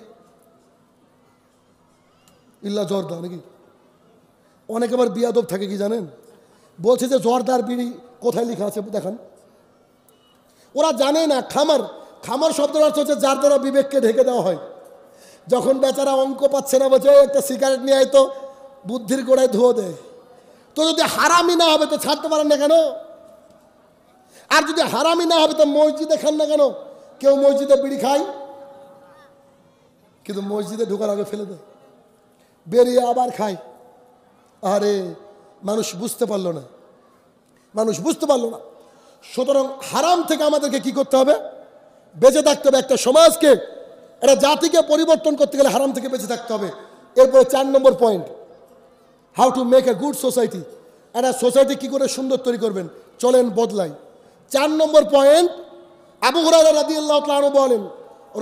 ইল্লা জর্দা, নাকি? অনেকে আবার বিয়াদব থাকে, কি জানেন? বলছে যে জর্দার বিড়ি কোথায় লেখা আছে দেখান। ওরা জানে না খামার শব্দের অর্থ হচ্ছে যার দ্বারা বিবেককে ঢেকে দেওয়া হয়। যখন বেচারা অঙ্ক পাচ্ছে না, বলছে একটা সিগারেট নিয়ে আয় তো, বুদ্ধির গোড়ায় ধুয়ে দেয়। তো যদি হারামি না হবে তো ছাড়তে পারেন না কেন? আর যদি হারামি না হবে তো মসজিদে খান না কেন? কেউ মসজিদে বিড়ি খায়, কিন্তু মসজিদে ঢোকার আগে ফেলে দেয়, বেরিয়ে আবার খায়। আরে মানুষ বুঝতে পারলো না। সুতরাং হারাম থেকে আমাদেরকে কি করতে হবে? বেঁচে থাকতে হবে। একটা সমাজকে, একটা জাতিকে পরিবর্তন করতে গেলে হারাম থেকে বেঁচে থাকতে হবে। এরপরে 4 নম্বর point, how to make a good society. একটা সোসাইটি কি করে সুন্দর তৈরি করবেন, চলেন বদলাই। 4 নম্বর পয়েন্ট, আবু হুরায়রা রাদিয়াল্লাহু তাআলা আনহু বলেন,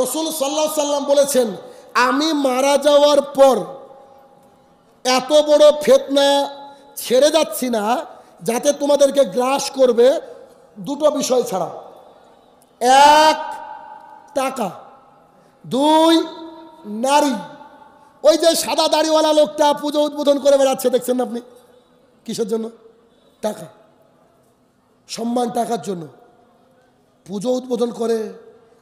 রাসূল সাল্লাল্লাহু আলাইহি সাল্লাম বলেছেন, আমি মারা যাওয়ার পর এত বড় ফিতনা ছেড়ে যাচ্ছি না যাতে তোমাদেরকে গ্রাস করবে দুটো বিষয় ছাড়া। 1 টাকা, 2 নারী। ওই যে সাদা দাড়িওয়ালা লোকটা পুজো উদ্বোধন করে বেড়াচ্ছে, দেখছেন না আপনি? কিসের জন্য? টাকা, সম্মান, টাকার জন্য পুজো উদ্বোধন করে।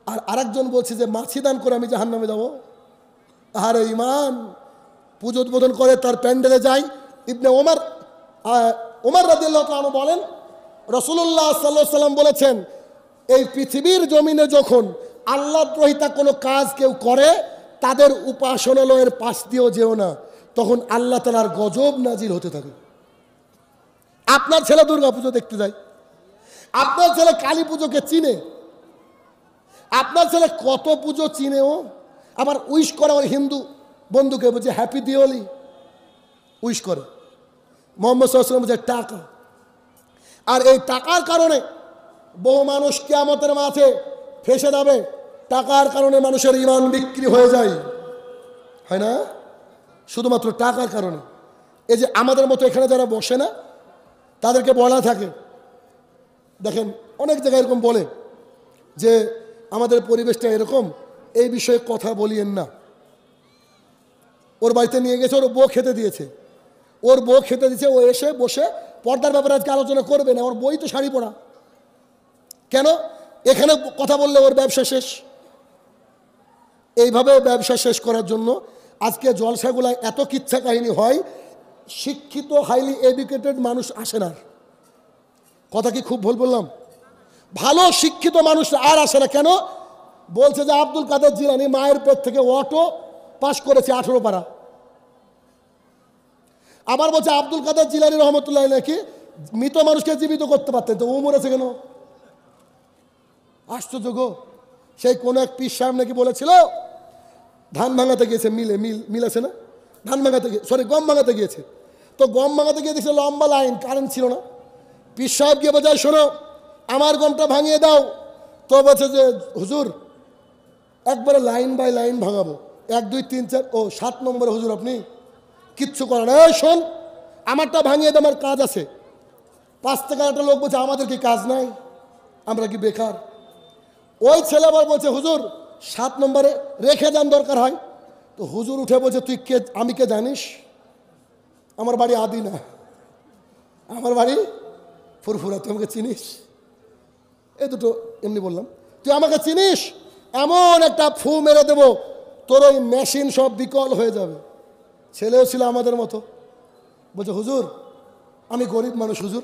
আর আরেকজন বলছে যে মাছি দান করে আমি জাহান্নামে যাব। আরে ইমান, পুজো উদ্বোধন করে, তার প্যান্ডেলে যায়। ইবনে ওমর রাদিয়াল্লাহু তাআলা আনহু বলেন, রাসূলুল্লাহ সাল্লাল্লাহু আলাইহি ওয়াসাল্লাম বলেছেন, এই পৃথিবীর জমিনে যখন আল্লাহদ্রোহিতা কোনো কাজ কেউ করে, তাদের উপাসনালয়ের পাশ দিয়েও যেও না, তখন আল্লাহ তাআলার গজব নাজিল হতে থাকে। আপনার ছেলে দুর্গা পুজো দেখতে যায়, আপনার ছেলে কালী পুজোকে চিনে, আপনার ছেলে কত পুজো চিনে, ও আবার উইশ করে ওর হিন্দু বন্ধুকে, বলছে হ্যাপি দিওয়ালি, উইশ করে। মুহাম্মদ সাল্লাল্লাহু আলাইহি ওয়াসাল্লাম বলছে টাকা। আর এই টাকার কারণে বহু মানুষ কিয়ামতের মাঠে ফেসে যাবে। টাকার কারণে মানুষের ঈমান বিক্রি হয়ে যায়, হয় না? শুধুমাত্র টাকার কারণে। এই যে আমাদের মতো এখানে যারা বসে না, তাদেরকে বলা থাকে, দেখেন অনেক জায়গায় এরকম বলে যে আমাদের পরিবেশটা এরকম, এই বিষয়ে কথা বলিয়েন না। ওর বাড়িতে নিয়ে গেছে, ওর বউ খেতে দিয়েছে, ও এসে বসে পর্দার ব্যাপারে আজকে আলোচনা করবে না, ওর বই তো শাড়ি পরা। কেন? এখানে কথা বললে ওর ব্যবসা শেষ। এইভাবে ব্যবসা শেষ করার জন্য আজকে জলসাগুলায় এত কিচ্ছা কাহিনী হয়, শিক্ষিত হাইলি এডুকেটেড মানুষ আসে না। কথা কি খুব ভুল বললাম? ভালো শিক্ষিত মানুষ আর আসে না। কেন? বলছে যে আব্দুল কাদের জিলানী মায়ের পেট থেকে অটো পাশ করেছে 18 পারা। আবার বলছে আব্দুল কাদের জিলানী রহমতুল্লাহ নাকি মৃত মানুষকে জীবিত করতে পারতেন, তো ও মরেছে কেন? আশ্চর্য গো। সেই কোনো এক পীর সাহেব নাকি বলেছিল ধান ভাঙাতে গিয়েছে, মিল আছে না, ধান ভাঙাতে গিয়ে গম ভাঙাতে গিয়েছে। তো গম ভাঙাতে গিয়ে দেখছে লম্বা লাইন, কারেন্ট ছিল না। পীর সাহেব গিয়ে বোঝায় শোনো আমার গমটা ভাঙিয়ে দাও। তো বলছে যে হুজুর একবারে লাইন বাই লাইন ভাঙাবো, 1 2 3 4, ও 7 নম্বরে হুজুর আপনি কিচ্ছু করেন। এই শোন আমারটা ভাঙিয়ে দে, আমার কাজ আছে। 5 থেকে একটা লোক বলছে আমাদের কি কাজ নাই, আমরা কি বেকার? ওই ছেলে আবার বলছে হুজুর 7 নম্বরে রেখে যান দরকার হয়। তো হুজুর উঠে বলছে তুই কে, আমি কে জানিস? আমার বাড়ি আদিনা, আমার বাড়ি ফুরফুরা, তুই আমাকে চিনিস? এই দুটো এমনি বললাম, তুই আমাকে চিনিস? এমন একটা ফু মেরে দেবো তোর ওই মেশিন সব বিকল হয়ে যাবে। ছেলেও ছিল আমাদের মতো, বলছে হুজুর আমি গরিব মানুষ, হুজুর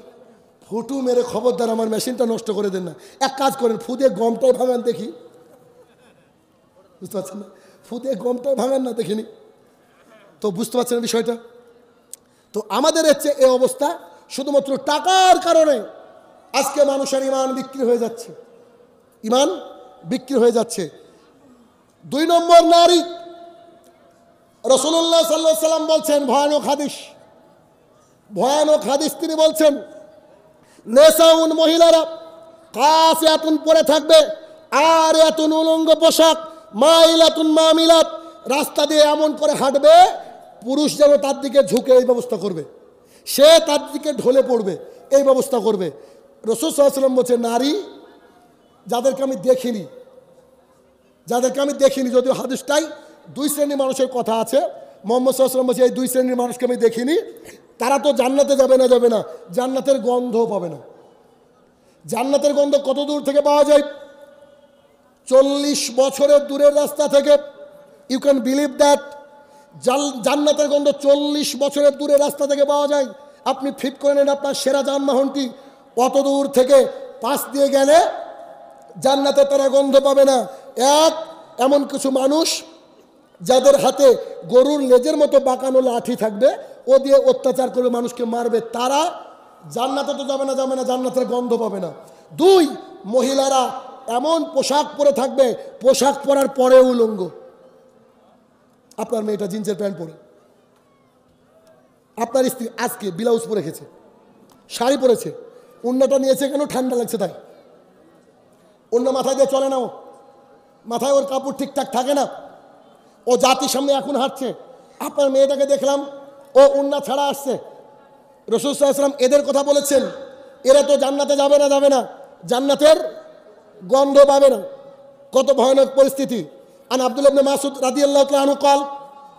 ফুটু মেরে খবরদার আমার মেশিনটা নষ্ট করে দেন না। এক কাজ করেন ফু দিয়ে গমটাই ভাঙান দেখি। বুঝতে পারছেন না? ফু দিয়ে গমটাই ভাঙান না দেখিনি। তো বুঝতে পারছেন বিষয়টা? তো আমাদের হচ্ছে এই অবস্থা শুধুমাত্র টাকার কারণে আজকে মানুষের ইমান বিক্রি হয়ে যাচ্ছে, ইমান বিক্রি হয়ে যাচ্ছে। 2 নম্বর নারী, রাসূলুল্লাহ সাল্লাল্লাহু আলাইহি সাল্লাম বলছেন ভয়ানক হাদিস, ভয়ানক হাদিস তিনি বলছেন নেসাউন মহিলারা কাসিয়াতুন পরে থাকবে আর এতুন উলঙ্গ পোশাক, মাইলাতুন মামিলাত, রাস্তা দিয়ে এমন করে হাঁটবে পুরুষ যেন তার দিকে ঝুঁকে এই ব্যবস্থা করবে, সে তার দিকে ঢলে পড়বে এই ব্যবস্থা করবে। রাসূল সাল্লাল্লাহু আলাইহি ওয়াসাল্লাম বলছে নারী যাদেরকে আমি দেখিনি, যাদেরকে আমি দেখিনি, যদিও হাদিসটাই 2 শ্রেণীর মানুষের কথা আছে। মুহাম্মদ সাল্লাল্লাহু আলাইহি ওয়াসাল্লাম বলছে এই 2 শ্রেণীর মানুষকে আমি দেখিনি, তারা তো জান্নাতে যাবে না, জান্নাতের গন্ধও পাবে না। জান্নাতের গন্ধ কত দূর থেকে পাওয়া যায়? 40 বছরের দূরের রাস্তা থেকে। You can believe that? জান্নাতের গন্ধ 40 বছরের দূরের রাস্তা থেকে পাওয়া যায়। আপনি ফিট করে নেন আপনার সেরা যানবাহনটি, অত দূর থেকে পাশ দিয়ে গেলে জান্নাতে তারা গন্ধ পাবে না। এমন কিছু মানুষ যাদের হাতে গরুর লেজের মতো বাঁকানো লাঠি থাকবে, ও দিয়ে অত্যাচার করবে, মানুষকে মারবে, তারা জান্নাতে তো যাবে না, জান্নাতের গন্ধ পাবে না। 2, মহিলারা এমন পোশাক পরে থাকবে, পোশাক পরার পরে উলঙ্গ। আপনার মেয়েটা জিন্সের প্যান্ট পরে, আপনার স্ত্রী আজকে ব্লাউজ পরে রেখেছে, শাড়ি পরেছে, ওড়নাটা নিয়েছে কেন? ঠান্ডা লাগছে তাই। ওড়না মাথায় দিয়ে চলে না, ও মাথায় ওর কাপড় ঠিকঠাক থাকে না, ও জাতির সামনে এখন হাঁটছে। আপনার মেয়েটাকে দেখলাম ও ওড়না ছাড়া আসছে। রাসূল সাল্লাল্লাহু আলাইহি ওয়াসাল্লাম এদের কথা বলেছেন, এরা তো জান্নাতে যাবে না, জান্নাতের গন্ধ পাবে না। কত ভয়ানক পরিস্থিতি। আন আব্দুল্লাহ ইবনে মাসউদ রাদিয়াল্লাহু তাআলা আনহু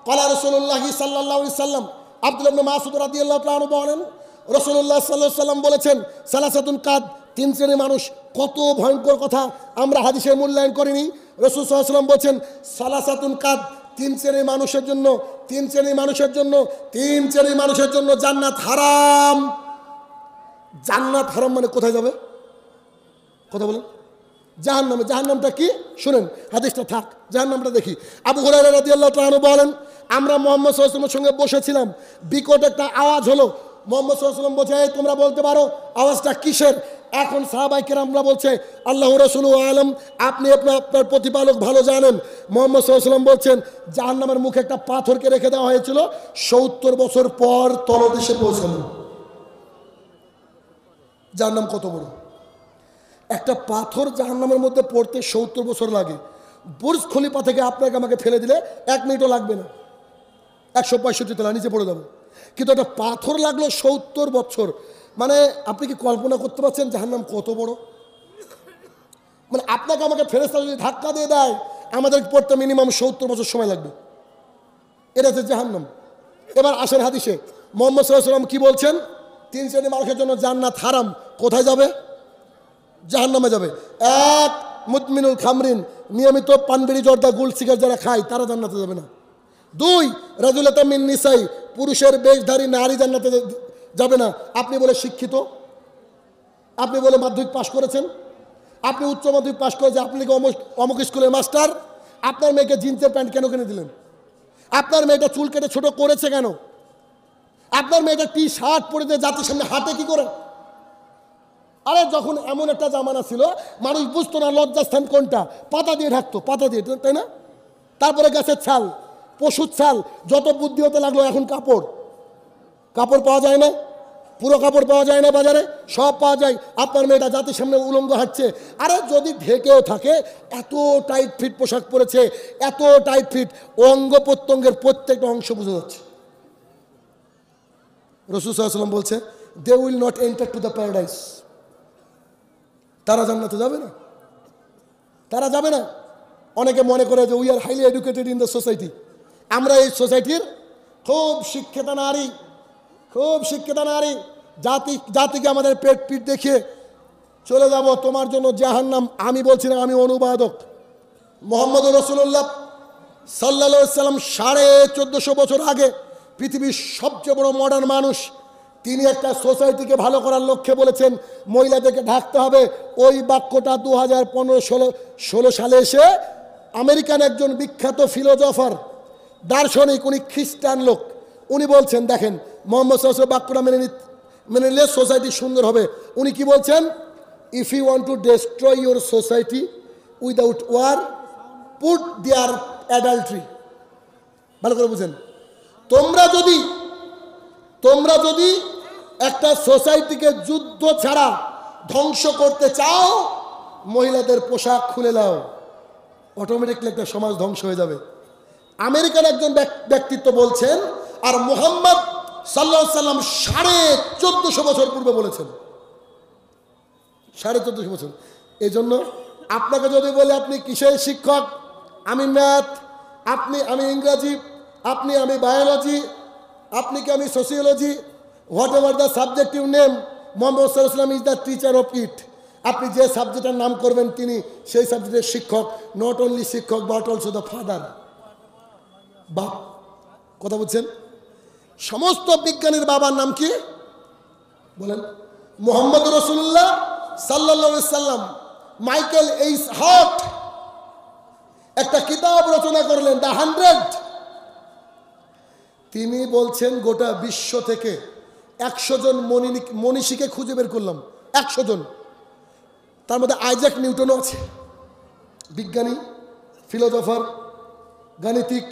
ক্বালা রাসূলুল্লাহ সাল্লাল্লাহু আলাইহি ওয়াসাল্লাম, আব্দুল্লাহ ইবনে মাসউদ রাদিয়াল্লাহু তাআলা আনহু বলেন রাসূলুল্লাহ সাল্লাল্লাহু আলাইহি ওয়াসাল্লাম বলেছেন সালাসাতুন কাদ, 3 শ্রেণীর মানুষ। কত ভয়ঙ্কর কথা, আমরা হাদিসে মূল্যায়ন করিনি। রাসূল সাল্লাল্লাহু আলাইহি ওয়াসাল্লাম বলেছেন সালাসাতুন কাদ, 3 শ্রেণীর মানুষের জন্য, 3 শ্রেণীর মানুষের জন্য, 3 শ্রেণীর মানুষের জন্য জান্নাত হারাম। জান্নাত হারাম মানে কোথায় যাবে? কথা বলেন। জাহান্নামে। জাহান্নামটা কি শুনেন, হাদিসটা থাক, জাহান্নামটা দেখি। আবু হুরায়রা রাদিয়াল্লাহু তাআলা আনহু বলেন আমরা মুহাম্মদ সাল্লাল্লাহু আলাইহি ওয়াসাল্লামের সঙ্গে বসেছিলাম, বিকট একটা আওয়াজ হলো। মুহাম্মদ সাল্লাল্লাহু আলাইহি ওয়াসাল্লাম বলছে এই তোমরা বলতে পারো আওয়াজটা কিসের? এখন সাহাবায়ে কেরামরা বলছে আল্লাহু রাসূলুহু আলাম, আপনি আপনার প্রতিপালক ভালো জানেন। মুহাম্মদ সাল্লাল্লাহু আলাইহি ওয়াসাল্লাম বলছেন জাহান্নামের মুখে একটা পাথরকে রেখে দেওয়া হয়েছিল, 70 বছর পর তলদেশে পৌঁছানো। জাহান্নাম কত বড়! একটা পাথর জাহান্নামের মধ্যে পড়তে 70 বছর লাগে। বুর্জ খলিফা থেকে আপনাকে আমাকে ফেলে দিলে 1 মিনিটও লাগবে না, 165 তলা নিচে পড়ে যাবো। কিন্তু একটা পাথর লাগলো 70 বছর। মানে আপনি কি কল্পনা করতে পারছেন জাহান্নাম কত বড়? মানে আপনাকে আমাকে ফেরেশতা যদি ধাক্কা দিয়ে দেয়, আমাদের পড়তে মিনিমাম 70 বছর সময় লাগবে। এটা হচ্ছে জাহান্নাম। এবার আসেন হাদিসে মুহাম্মদ সাল্লাল্লাহু আলাইহি ওয়াসাল্লাম কি বলছেন? 3 শ্রেণীর মানুষের জন্য জান্নাত হারাম। কোথায় যাবে? জাহান্নামে যাবে। 1, মুদমিনুল খামরিন, নিয়মিত পানবিড়ি জর্দা গুল সিগারেট যারা খায় তারা জান্নাতে যাবে না। 2, রাজুলাতা মিন নিসাই, পুরুষের বেশধারী নারী জান্নাতে যাবে না। আপনি বলে শিক্ষিত, আপনি বলে মাধ্যমিক পাশ করেছেন, আপনি উচ্চ মাধ্যমিক পাশ করেছেন, আপনি অমুক স্কুলের মাস্টার, আপনার মেয়েকে জিন্সের প্যান্ট কেন কিনে দিলেন? আপনার মেয়েটা চুল কেটে ছোট করেছে কেন? আপনার মেয়েটা টি শার্ট পরে দিয়ে জাতির সামনে হাঁটে কি করে? আরে যখন এমন একটা জামানা ছিল মানুষ বুঝতো না লজ্জাস্থান কোনটা, পাতা দিয়ে ঢাকতো, পাতা দিয়ে, তাই না? তারপরে গাছের ছাল, পশুর ছাল, যত বুদ্ধি হতে লাগলো এখন কাপড়। কাপড় পাওয়া যায় না, পুরো কাপড় পাওয়া যায় না বাজারে, সব পাওয়া যায়। আপনার মেয়েটা জাতির সামনে উলঙ্গ হাঁটছে। আরে যদি ঢেকেও থাকে, এত টাইট ফিট পোশাক পরেছে, এত টাইট ফিট, অঙ্গ প্রত্যঙ্গের প্রত্যেকটা অংশ বোঝা যাচ্ছে। রাসূল সাল্লাল্লাহু আলাইহি ওয়াসাল্লাম বলছে, they will not enter to the paradise. তারা জান্নাতে যাবে না, তারা যাবে না। অনেকে মনে করে যে we are highly educated in the society, আমরা এই সোসাইটির খুব শিক্ষিত নারী, খুব শিক্ষিত নারী, জাতিকে আমাদের পেট পিট দেখিয়ে চলে যাব, তোমার জন্য জাহান্নাম। আমি বলছি না, আমি অনুবাদক। মুহাম্মদ রাসূলুল্লাহ সাল্লাল্লাহু আলাইহি সাল্লাম 1450 বছর আগে পৃথিবীর সবচেয়ে বড় মডার্ন মানুষ, তিনি একটা সোসাইটিকে ভালো করার লক্ষ্যে বলেছেন মহিলাদেরকে ঢাকতে হবে। ওই বাক্যটা 2015-16 সালে এসে আমেরিকান একজন বিখ্যাত ফিলোজফার, দার্শনিক, উনি খ্রিস্টান লোক, উনি বলছেন, দেখেন মোহাম্মদ সাল্লাল্লাহু আলাইহি ওয়াসাল্লাম বাক্যটা মেনে নিলে সোসাইটি সুন্দর হবে। উনি কি বলছেন? If you want to destroy your society without war, put there adultery. ভালো করে বুঝেন, তোমরা যদি একটা সোসাইটিকে যুদ্ধ ছাড়া ধ্বংস করতে চাও, মহিলাদের পোশাক খুলে দাও, অটোমেটিকলি একটা সমাজ ধ্বংস হয়ে যাবে। আমেরিকার একজন ব্যক্তিত্ব বলছেন, আর মুহাম্মদ সাল্লাল্লাহু আলাইহি সাল্লাম 1450 বছর পূর্বে বলেছেন, 1450 বছর। এই জন্য আপনাকে যদি বলে আপনি কিসের শিক্ষক, আমি ম্যাথ, আমি ইংরাজি, আমি বায়োলজি, আমি sociology, whatever the subject you name, মুহাম্মদ সাল্লাল্লাহু আলাইহি ওয়াসাল্লাম is the teacher of it. আপনি যে সাবজেক্টের নাম করবেন তিনি সেই সাবজেক্টের শিক্ষক, নট অনলি শিক্ষক বাট অলসো দ্য ফাদার, বাপ। কথা বুঝছেন? সমস্ত বিজ্ঞানীর বাবার নাম কি বলেন? মুহাম্মদ রাসূলুল্লাহ সাল্লাল্লাহু আলাইহি সাল্লাম। মাইকেল এইচ হার্ট একটা কিতাব রচনা করলেন, দ্য 100। তিনি বলছেন গোটা বিশ্ব থেকে 100 জন মনীষীকে খুঁজে বের করলাম, 100 জন। তার মধ্যে আইজ্যাক নিউটনও আছে, বিজ্ঞানী, ফিলোজফার, গাণিতিক,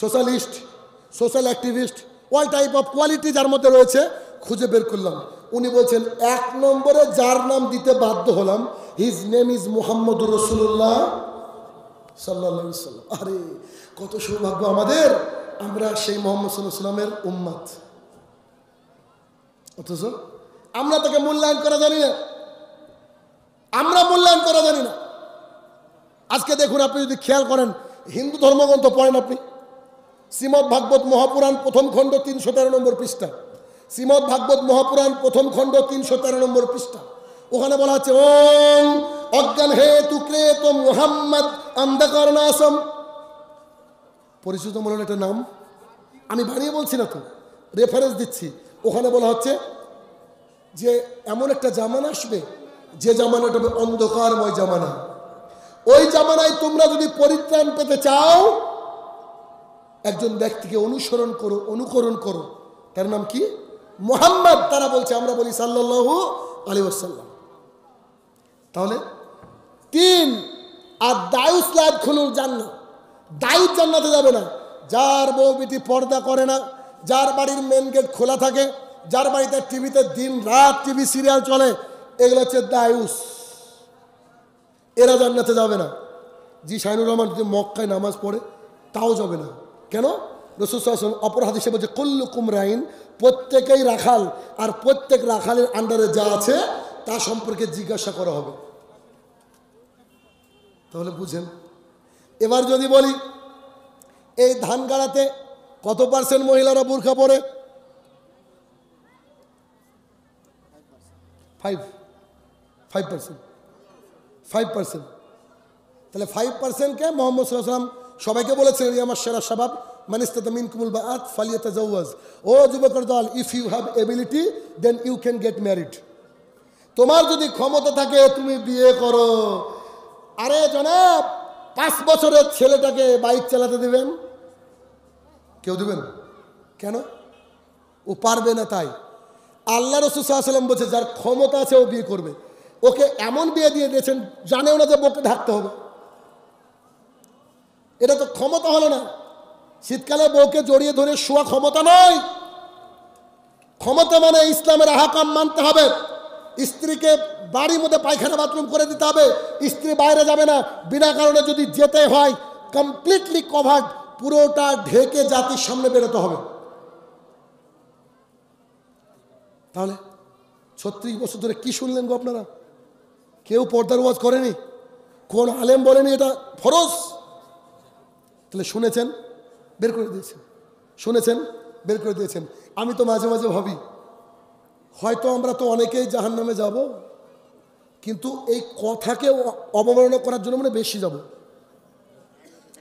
socialist, social activist, all type of quality যার মধ্যে রয়েছে, খুঁজে বের করলাম। উনি বলছেন 1 নম্বরে যার নাম দিতে বাধ্য হলাম, হিজ নেম ইজ মুহাম্মদুর রাসূলুল্লাহ সাল্লাল্লাহু আলাইহি ওয়াসাল্লাম। আরে কত সৌভাগ্য আমাদের, আমরা সেই মুহাম্মদ সাল্লাল্লাহু আলাইহি ওয়াসাল্লামের উম্মত। অথচ আমরা তাকে মূল্যায়ন করা জানি না, আমরা মূল্যায়ন করা জানি না। আজকে দেখুন, আপনি যদি খেয়াল করেন, হিন্দু ধর্মগ্রন্থ পড়েন আপনি, শ্রীমদ্ ভাগবত মহাপুরাণ প্রথম খণ্ড 313 নম্বর পৃষ্ঠা, শ্রীমদ্ ভাগবত মহাপুরাণ প্রথম খণ্ড 313 নম্বর পৃষ্ঠা, ওখানে বলা আছে, ওম অজ্ঞান হে তু ক্রেত মুহাম্মদ অন্ধকারনাশম। পরিচিতমূলক একটা নাম, আমি বানিয়ে বলছি না তো, রেফারেন্স দিচ্ছি। ওখানে বলা হচ্ছে যে এমন একটা জামানা আসবে, যে জামানাটা হবে অন্ধকারময় জামানা। ওই জামানায় তোমরা যদি পরিত্রাণ পেতে চাও, একজন ব্যক্তিকে অনুকরণ করো, তার নাম কি? মুহাম্মদ। তারা বলছে, আমরা বলি সাল্লাল্লাহু আলাইহি ওয়াসাল্লাম। তাহলে 3, আর দায়ুস লা ইয়াদখুলুল জান্নাহ, দায়ুস জান্নাতে যাবে না। যার বউ বেটি পর্দা করে না, যার বাড়ির মেন গেট খোলা থাকে, যার বাড়িতে টিভিতে দিন রাত টিভি সিরিয়াল চলে, এগুলো হচ্ছে দায়ুস, এরা জান্নাতে যাবে না। জি শাইনুর রহমান যদি মক্কায় নামাজ পড়ে তাও যাবে না। কেন? রাসূল সাল্লাল্লাহু আলাইহি ওয়াসাল্লাম অপর হাদিসে বলছে, কুল্লুকুম রাইন, প্রত্যেকেই রাখাল, আর প্রত্যেক রাখালের আন্ডারে যা আছে তা সম্পর্কে জিজ্ঞাসা করা হবে। তাহলে বুঝেন। এবার যদি বলি, এই ধান গাড়াতে কত পার্সেন্ট মহিলারা বোরকা পরে? 5%। তাহলে 5%কে মুহাম্মদ সাল্লাল্লাহু আলাইহি ওয়াসাল্লাম সবাইকে বলেছেন, আমার সেরা শাবাব মান ইসতাতা মিনকুমুল বাআত ফালিয়াতাজাওয়াজ। ও যুবকের দল, if you have ability then you can get married. তোমার যদি ক্ষমতা থাকে তুমি বিয়ে করো। আরে জনাব, 5 বছরের ছেলেটাকে বাইক চালাতে দিবেন? কেউ দিবেন? কেন? ও পারবে না। তাই আল্লাহ রাসূল সাল্লাল্লাহু আলাইহি ওয়াসাল্লাম বলছে যার ক্ষমতা আছে ও বিয়ে করবে। ওকে এমন বিয়ে দিয়ে দিয়েছেন জানেও না যে বউকে ঢাকতে হবে। এটা তো ক্ষমতা হলো না। শীতকালে বউকে জড়িয়ে ধরে শোয়া ক্ষমতা নয়। ক্ষমতা মানে ইসলামের আহকাম মানতে হবে। স্ত্রীকে বাড়ির মধ্যে পায়খানা বাথরুম করে দিতে হবে। স্ত্রী বাইরে যাবে না। বিনা কারণে যদি যেতে হয় কমপ্লিটলি কভার্ড, পুরোটা ঢেকে জাতির সামনে বেরোতে হবে। তাহলে 36 বছর ধরে কি শুনলেন গো আপনারা? কেউ পর্দার ওয়াজ করেনি, কোন আলেম বলেনি এটা ফরজ। তাহলে শুনেছেন, বের করে দিয়েছেন, শুনেছেন, বের করে দিয়েছেন। আমি তো মাঝে মাঝে ভাবি হয়তো আমরা তো অনেকেই জাহান্নামে যাব, কিন্তু এই কথাকে অবমাননা করার জন্য মানে বেশি যাব।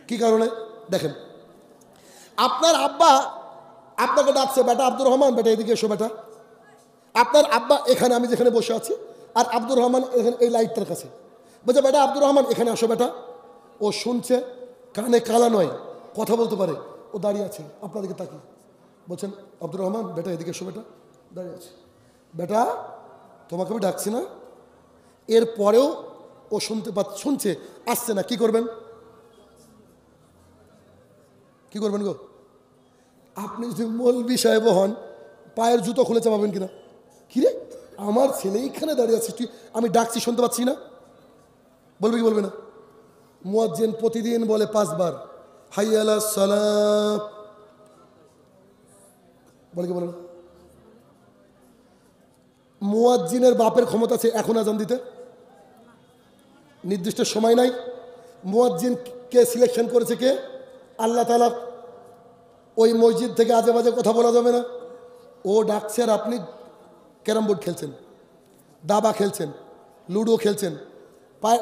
কি কারণে? দেখেন, আপনার আব্বা আপনাকে ডাকছে, বেটা আব্দুর রহমান, বেটা এদিকে এসো বেটা। আপনার আব্বা এখানে, আমি যেখানে বসে আছি, আর আব্দুর রহমান এখানে এই লাইটটার কাছে। বলছে বেটা আব্দুর রহমান এখানে আসো বেটা। ও শুনছে, কানে কালা নয়, কথা বলতে পারে। ও দাঁড়িয়ে আছে আপনাদেরকে তাকিয়ে। বলছেন আব্দুর রহমান বেটা এদিকে এসো বেটা। দাঁড়িয়ে আছে। বেটা তোমাকে আমি ডাকছি না? এরপরেও ও শুনছে, আসছে না। কি করবেন? কি করবেন গো? আপনি যদি মৌলবি সাহেব হন, পায়ের জুতো খুলে চাপাবেন কিনা? কিরে আমার ছেলে এইখানে দাঁড়িয়ে আছে, তুই আমি ডাকছি শুনতে পাচ্ছি না? বলবে কি বলবে না? মুয়াজ্জিন প্রতিদিন বলে 5 বার হাইয়া আলাস সালাত, বলে কি বলে না? মুয়াজ্জিনের বাপের ক্ষমতা আছে এখন আজান দিতে? নির্দিষ্ট সময় নাই। মুয়াজ্জিনকে সিলেকশন করেছে কে? আল্লাহ তাআলা। ওই মসজিদ থেকে আজে বাজে কথা বলা যাবে না। ও ডাকছে আর আপনি ক্যারাম বোর্ড খেলছেন, দাবা খেলছেন, লুডো খেলছেন,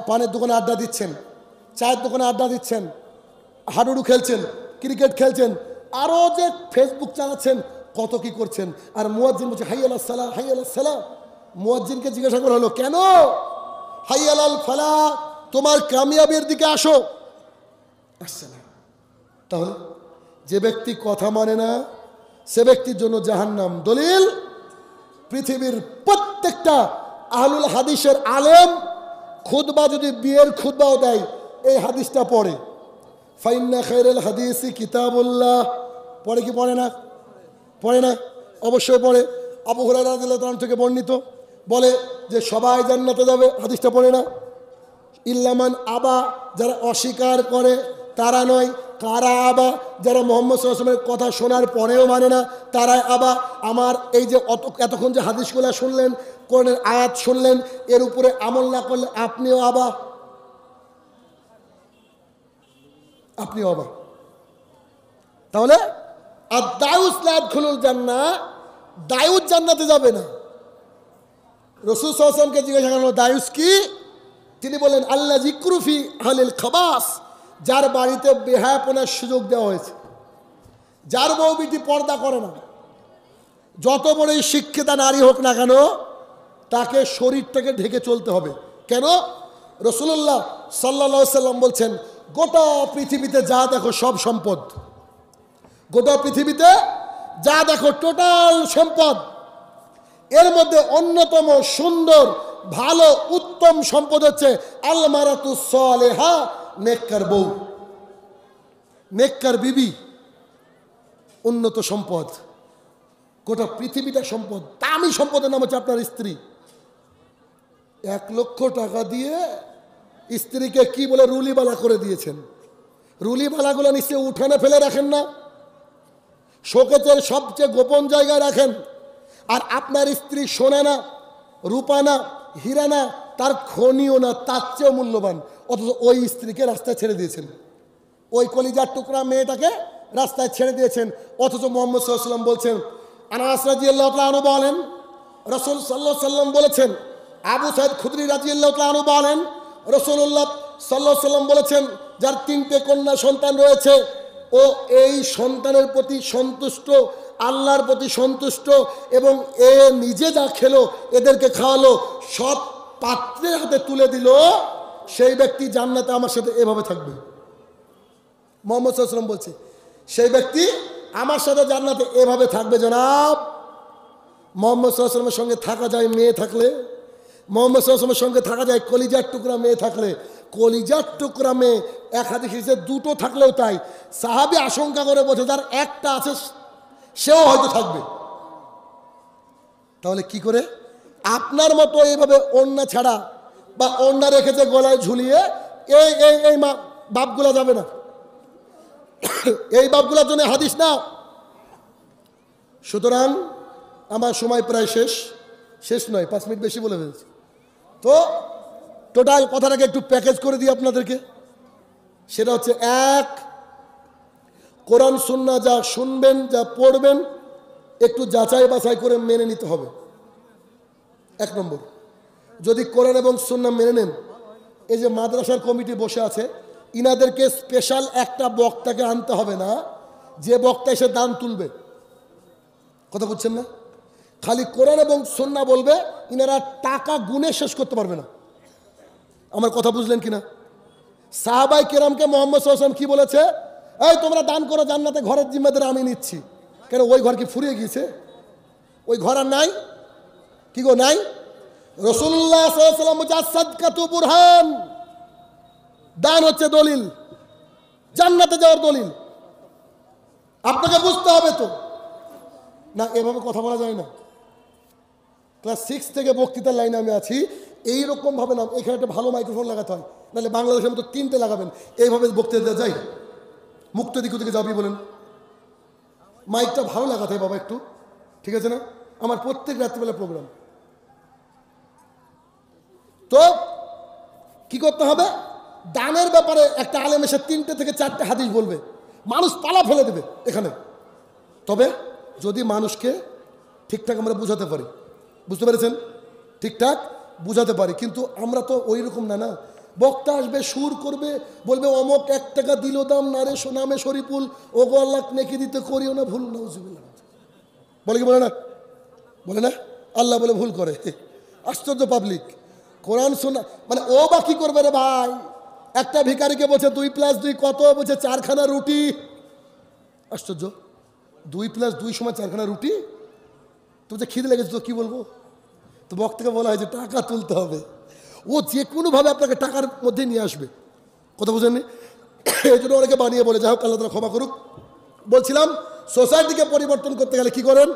পানের দোকানে আড্ডা দিচ্ছেন, চায়ের দোকানে আড্ডা দিচ্ছেন, হাডুডু খেলছেন, ক্রিকেট খেলছেন, আরও যে ফেসবুক চালাচ্ছেন, কত কি করছেন। আর মুয়াজ্জিন বলছে হাইয়া আলাস সালাহ, হাইয়া আলাস সালাহ। মুয়াজ্জিনকে জিজ্ঞাসা করা হলো কেন? হাইয়া আলাল ফালাহ, তোমার কামিয়াবির দিকে আসো। আসছে না। তাহলে যে ব্যক্তি কথা মানে না সে ব্যক্তির জন্য জাহান্নাম। দলিল, পৃথিবীর প্রত্যেকটা আহলুল হাদিসের আলেম খুতবা যদি বিয়ের খুতবাও দেয় এই হাদিসটা পড়ে, ফাইন্না খায়রুল হাদিসি কিতাবুল্লাহ। পড়ে কি পড়ে না? পড়ে না? অবশ্যই পড়ে। আবু হুরায়রা রাদিয়াল্লাহু তাআলা থেকে বর্ণিত, বলে যে সবাই জান্নাতে যাবে, হাদিসটা পড়ে না? ইল্লামান আবা, যারা অস্বীকার করে তারা নয়। কারা আবা? যারা মুহাম্মদ সাল্লাল্লাহু আলাইহি ওয়াসাল্লামের কথা শোনার পরেও মানে না, তারাই আবা। আমার এই যে এতক্ষণ যে হাদিসগুলো শুনলেন, কোরআনের আয়াত শুনলেন, এর উপরে আমল না করলে আপনিও আবা, আপনিও আবা। তাহলে আর দায়ুস লা ইয়াদখুলুল জান্নাহ, দায়ুস জান্নাতে যাবে না। রাসূল সাল্লাল্লাহু আলাইহি ওয়াসাল্লামকে জিজ্ঞাসা করা হলো দায়ুস কি? তিনি বলেন আল্লাহ জিক্রুফি আহলিল খাবাস, যার বাড়িতে বেহায়াপনার সুযোগ দেওয়া হয়েছে, যার বউ বিটি পর্দা করে না, যত বড়ই শিক্ষিতা নারী হোক না কেন, তাকে শরীরটাকে ঢেকে চলতে হবে। কেন? রাসূলুল্লাহ সাল্লাল্লাহু আলাইহি ওয়াসাল্লাম বলছেন গোটা পৃথিবীতে যা দেখো সব সম্পদ, গোটা পৃথিবীতে যা দেখো টোটাল সম্পদ, এর মধ্যে অন্যতম সুন্দর ভালো উত্তম সম্পদ হচ্ছে আল মারাতুস সালেহা, নেককার বউ, নেককার বিবি, উন্নত সম্পদ। গোটা পৃথিবীটা সম্পদ, দামি সম্পদের নাম হচ্ছে আপনার স্ত্রী। 1 লক্ষ টাকা দিয়ে স্ত্রীকে কি বলে রুলিবালা করে দিয়েছেন। রুলিবালাগুলো নিশ্চয়ই উঠানে ফেলে রাখেন না, শোকেজের সবচেয়ে গোপন জায়গায় রাখেন। আর আপনার স্ত্রী সোনা না, রূপা না, হীরা না, তার খনিও না, তার চেয়েও মূল্যবান, অথচ ওই স্ত্রীকে রাস্তায় ছেড়ে দিয়েছেন, ওই কলিজার টুকরা মেয়েটাকে রাস্তায় ছেড়ে দিয়েছেন। অথচ মুহাম্মদ সাল্লাল্লাহু আলাইহি ওয়াসাল্লাম বলছেন, আনাস রাদিয়াল্লাহু তাআলা আনহু বলেন, রাসূল সাল্লাল্লাহু আলাইহি ওয়াসাল্লাম বলেছেন, আবু সাঈদ খুদরি রাদিয়াল্লাহু তাআলা আনহু বলেন, রাসূলুল্লাহ সাল্লাল্লাহু আলাইহি ওয়াসাল্লাম বলেছেন, যার 3টে কন্যা সন্তান রয়েছে ও এই সন্তানের প্রতি সন্তুষ্ট, আল্লাহর প্রতি সন্তুষ্ট, এবং এ নিজে যা খেলো এদেরকে খাওয়ালো, সব পাত্রের হাতে তুলে দিল, সেই ব্যক্তি জান্নাতে আমার সাথে এভাবে থাকবে। মুহাম্মদ সাল্লাল্লাহু আলাইহি ওয়াসাল্লাম বলছে সেই ব্যক্তি আমার সাথে জান্নাতে এভাবে থাকবে জনাব। মোহাম্মদ সাল্লাল্লাহু আলাইহি ওয়াসাল্লামের সঙ্গে থাকা যায় মেয়ে থাকলে, মোহাম্মদ সাল্লাল্লাহু আলাইহি ওয়াসাল্লামের সঙ্গে থাকা যায় কলিজার টুকরা মেয়ে থাকলে, কলিজার টুকরা মেয়ে এক হাদিসে দুটো থাকলেও তাই। সাহাবী আশঙ্কা করে বলছে যার একটা আছে সেও হয়তো থাকবে। তাহলে কি করে আপনার মতো এইভাবে ওড়না ছাড়া বা ওড়না রেখেছে গলায় ঝুলিয়ে এই এই এই বাপগুলা যাবে না, এই বাপগুলার জন্য হাদিস না। সুতরাং আমার সময় প্রায় শেষ নয়, 5 মিনিট বেশি বলে ফেলেছি। তো টোটাল কথাটাকে একটু প্যাকেজ করে দিই আপনাদেরকে। সেটা হচ্ছে, 1, কোরআন সুন্নাহ যা শুনবেন যা পড়বেন একটু যাচাই বাছাই করে মেনে নিতে হবে। 1 নম্বর, যদি কোরআন এবং সুন্নাহ মেনে নেন, এই যে মাদ্রাসার কমিটি বসে আছে ইনাদেরকে স্পেশাল একটা বক্তাকে আনতে হবে না যে বক্তা এসে দান তুলবে। কথা বুঝছেন না? খালি কোরআন এবং সুন্নাহ বলবে, ইনারা টাকা গুনে শেষ করতে পারবে না। আমার কথা বুঝলেন কিনা? সাহাবায়ে কেরামকে মুহাম্মদ সাল্লাল্লাহু আলাইহি ওয়াসাল্লাম কি বলেছে? এই তোমরা দান করো, জান্নাতে ঘরের জিম্মাদারি আমি নিচ্ছি। কেন ওই ঘর কি ফুরিয়ে গিয়েছে? ওই ঘর আর নাই? কি গো নাই? রাসূলুল্লাহ সাল্লাল্লাহু আলাইহি ওয়াসাল্লাম বলেছে সাদকাতু বুরহান, দান হচ্ছে দলিল, জান্নাতে যাওয়ার দলিল। আপনাকে বুঝতে হবে তো না, এভাবে কথা বলা যায় না। ক্লাস 6 থেকে বক্তৃতার লাইনে আমি আছি, এইরকম ভাবে না, এখানে একটা ভালো মাইক্রোফোন লাগাতে হয়, নাহলে বাংলাদেশের মতো 3টে লাগাবেন। এইভাবে বক্তৃতা যাই, মুক্ত দিক থেকে যাবি বলেন, মাইকটা ভালো লাগাতে হয় বাবা একটু, ঠিক আছে না? আমার প্রত্যেক রাত্রিবেলা প্রোগ্রাম। তো কি করতে হবে? দানের ব্যাপারে একটা আলেম এসে 3টে থেকে 4টে হাদিস বলবে, মানুষ পালা ফেলে দেবে এখানে। তবে যদি মানুষকে ঠিকঠাক আমরা বুঝাতে পারি, বুঝতে পেরেছেন? ঠিকঠাক বুঝাতে পারি। কিন্তু আমরা তো ওই রকম না। বক্তা আসবে, সুর করবে, বলবে অমক 1 টাকা দিল দাম না রে নামে শরীফুল, ও গো আল্লাহ নেকি দিতে করিও না ভুল, নাউজুবিল্লাহ। বলে কি বলে না? বলে না? আল্লাহ বলে ভুল করে। আশ্চর্য পাবলিক। কোরআন শোনা মানে ও বা কি করবে রে ভাই? একটা ভিখারিকে বলছে 2 + 2 কত? বলছে 4খানা রুটি। আশ্চর্য, 2 + 2 = 4খানা রুটি? তো যে খিদে লেগেছে তো কি বলবো? তো বক্তাকে বলা হয় যে টাকা তুলতে হবে। ও যে কোনোভাবে আপনাকে টাকার মধ্যে নিয়ে আসবে। কথা বুঝেননি? এই জন্য অনেকে বানিয়ে বলে, যাই হোক আল্লাহ তাআলা ক্ষমা করুক। বলছিলাম সোসাইটিকে পরিবর্তন করতে গেলে কি করেন?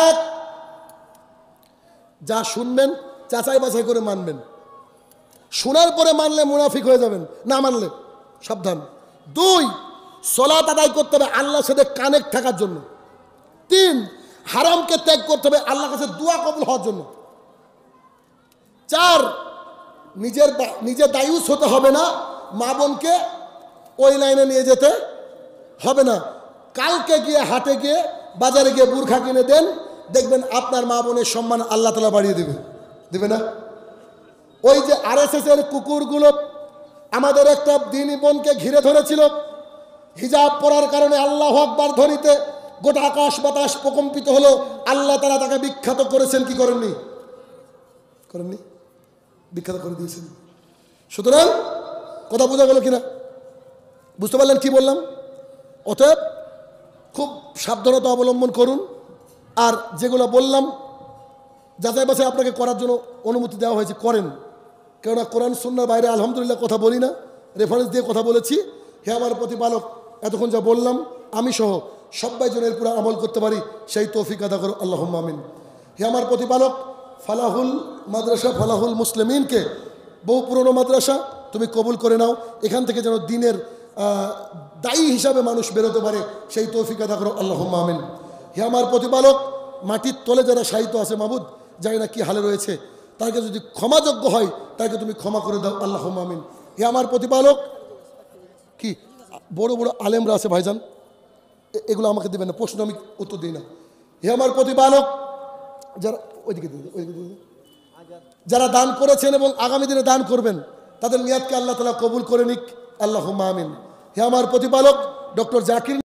1, যা শুনবেন যাচাই বাছাই করে মানবেন। শোনার পরে মানলে মুনাফিক হয়ে যাবেন, না মানলে সাবধান। 2, সালাত আদায় করতে হবে আল্লাহর সাথে কানেক্ট থাকার জন্য। 3, হারামকে ত্যাগ করতে হবে আল্লাহর কাছে দোয়া কবুল হওয়ার জন্য। 4, নিজের দায়ুস হতে হবে না, মা বোনকে ওই লাইনে নিয়ে যেতে হবে না। কালকে গিয়ে হাটে গিয়ে বাজারে গিয়ে বুরখা কিনে দেন, দেখবেন আপনার মা বোনের সম্মান আল্লাহ তাআলা বাড়িয়ে দেবে না? ওই যে RSS এর কুকুরগুলো আমাদের একটা দিনী বোনকে ঘিরে ধরেছিল, হিজাব পরার কারণে আল্লাহু আকবার ধ্বনিতে গোটা আকাশ বাতাস প্রকম্পিত হলো। আল্লাহ তাআলা তাকে বিখ্যাত করেছেন, কি করেননি? বিখ্যাত করে দিয়েছেন। সুতরাং কথা বোঝা গেল কিনা? বুঝতে পারলেন কি বললাম? অতএব খুব সাবধানতা অবলম্বন করুন। আর যেগুলো বললাম যাচাই বাছাই আপনাকে করার জন্য অনুমতি দেওয়া হয়েছে, করেন। কেননা কোরআন সুন্নাহর বাইরে আলহামদুলিল্লাহ কথা বলি না, রেফারেন্স দিয়ে কথা বলেছি। হে আমার প্রতিপালক, এতক্ষণ যা বললাম আমি সহ সবাই যেন এর পুরো আমল করতে পারি, সেই তৌফিক আদা করো, আল্লাহুম্মা আমিন। হে আমার প্রতিপালক, ফালাহুল মাদ্রাসা ফালাহুল মুসলিমিনকে বহু পুরনো মাদ্রাসা তুমি কবুল করে নাও। এখান থেকে যেন দিনের দায়ী হিসাবে মানুষ বেরোতে পারে, সেই তৌফিক আদা করো, আল্লাহুম্মা আমিন। হে আমার প্রতিপালক, মাটির তলে যারা শায়িত আছে মাবুদ, জানি না কি হালে রয়েছে, তাকে যদি ক্ষমাযোগ্য হয় তাকে তুমি ক্ষমা করে দাও, আল্লাহুম্মা আমিন। হে আমার প্রতিপালক, কি বড় বড় আলেমরা আছে ভাইজান, এগুলো আমাকে দেবেন না, প্রশ্ন আমি উত্তর দিই না। হে আমার প্রতিপালক, যারা ওইদিকে যারা দান করেছেন এবং আগামী দিনে দান করবেন, তাদের নিয়াতকে আল্লাহ তাআলা কবুল করে নিক, আল্লাহুম্মা আমিন। হে আমার প্রতিপালক, ডক্টর জাকির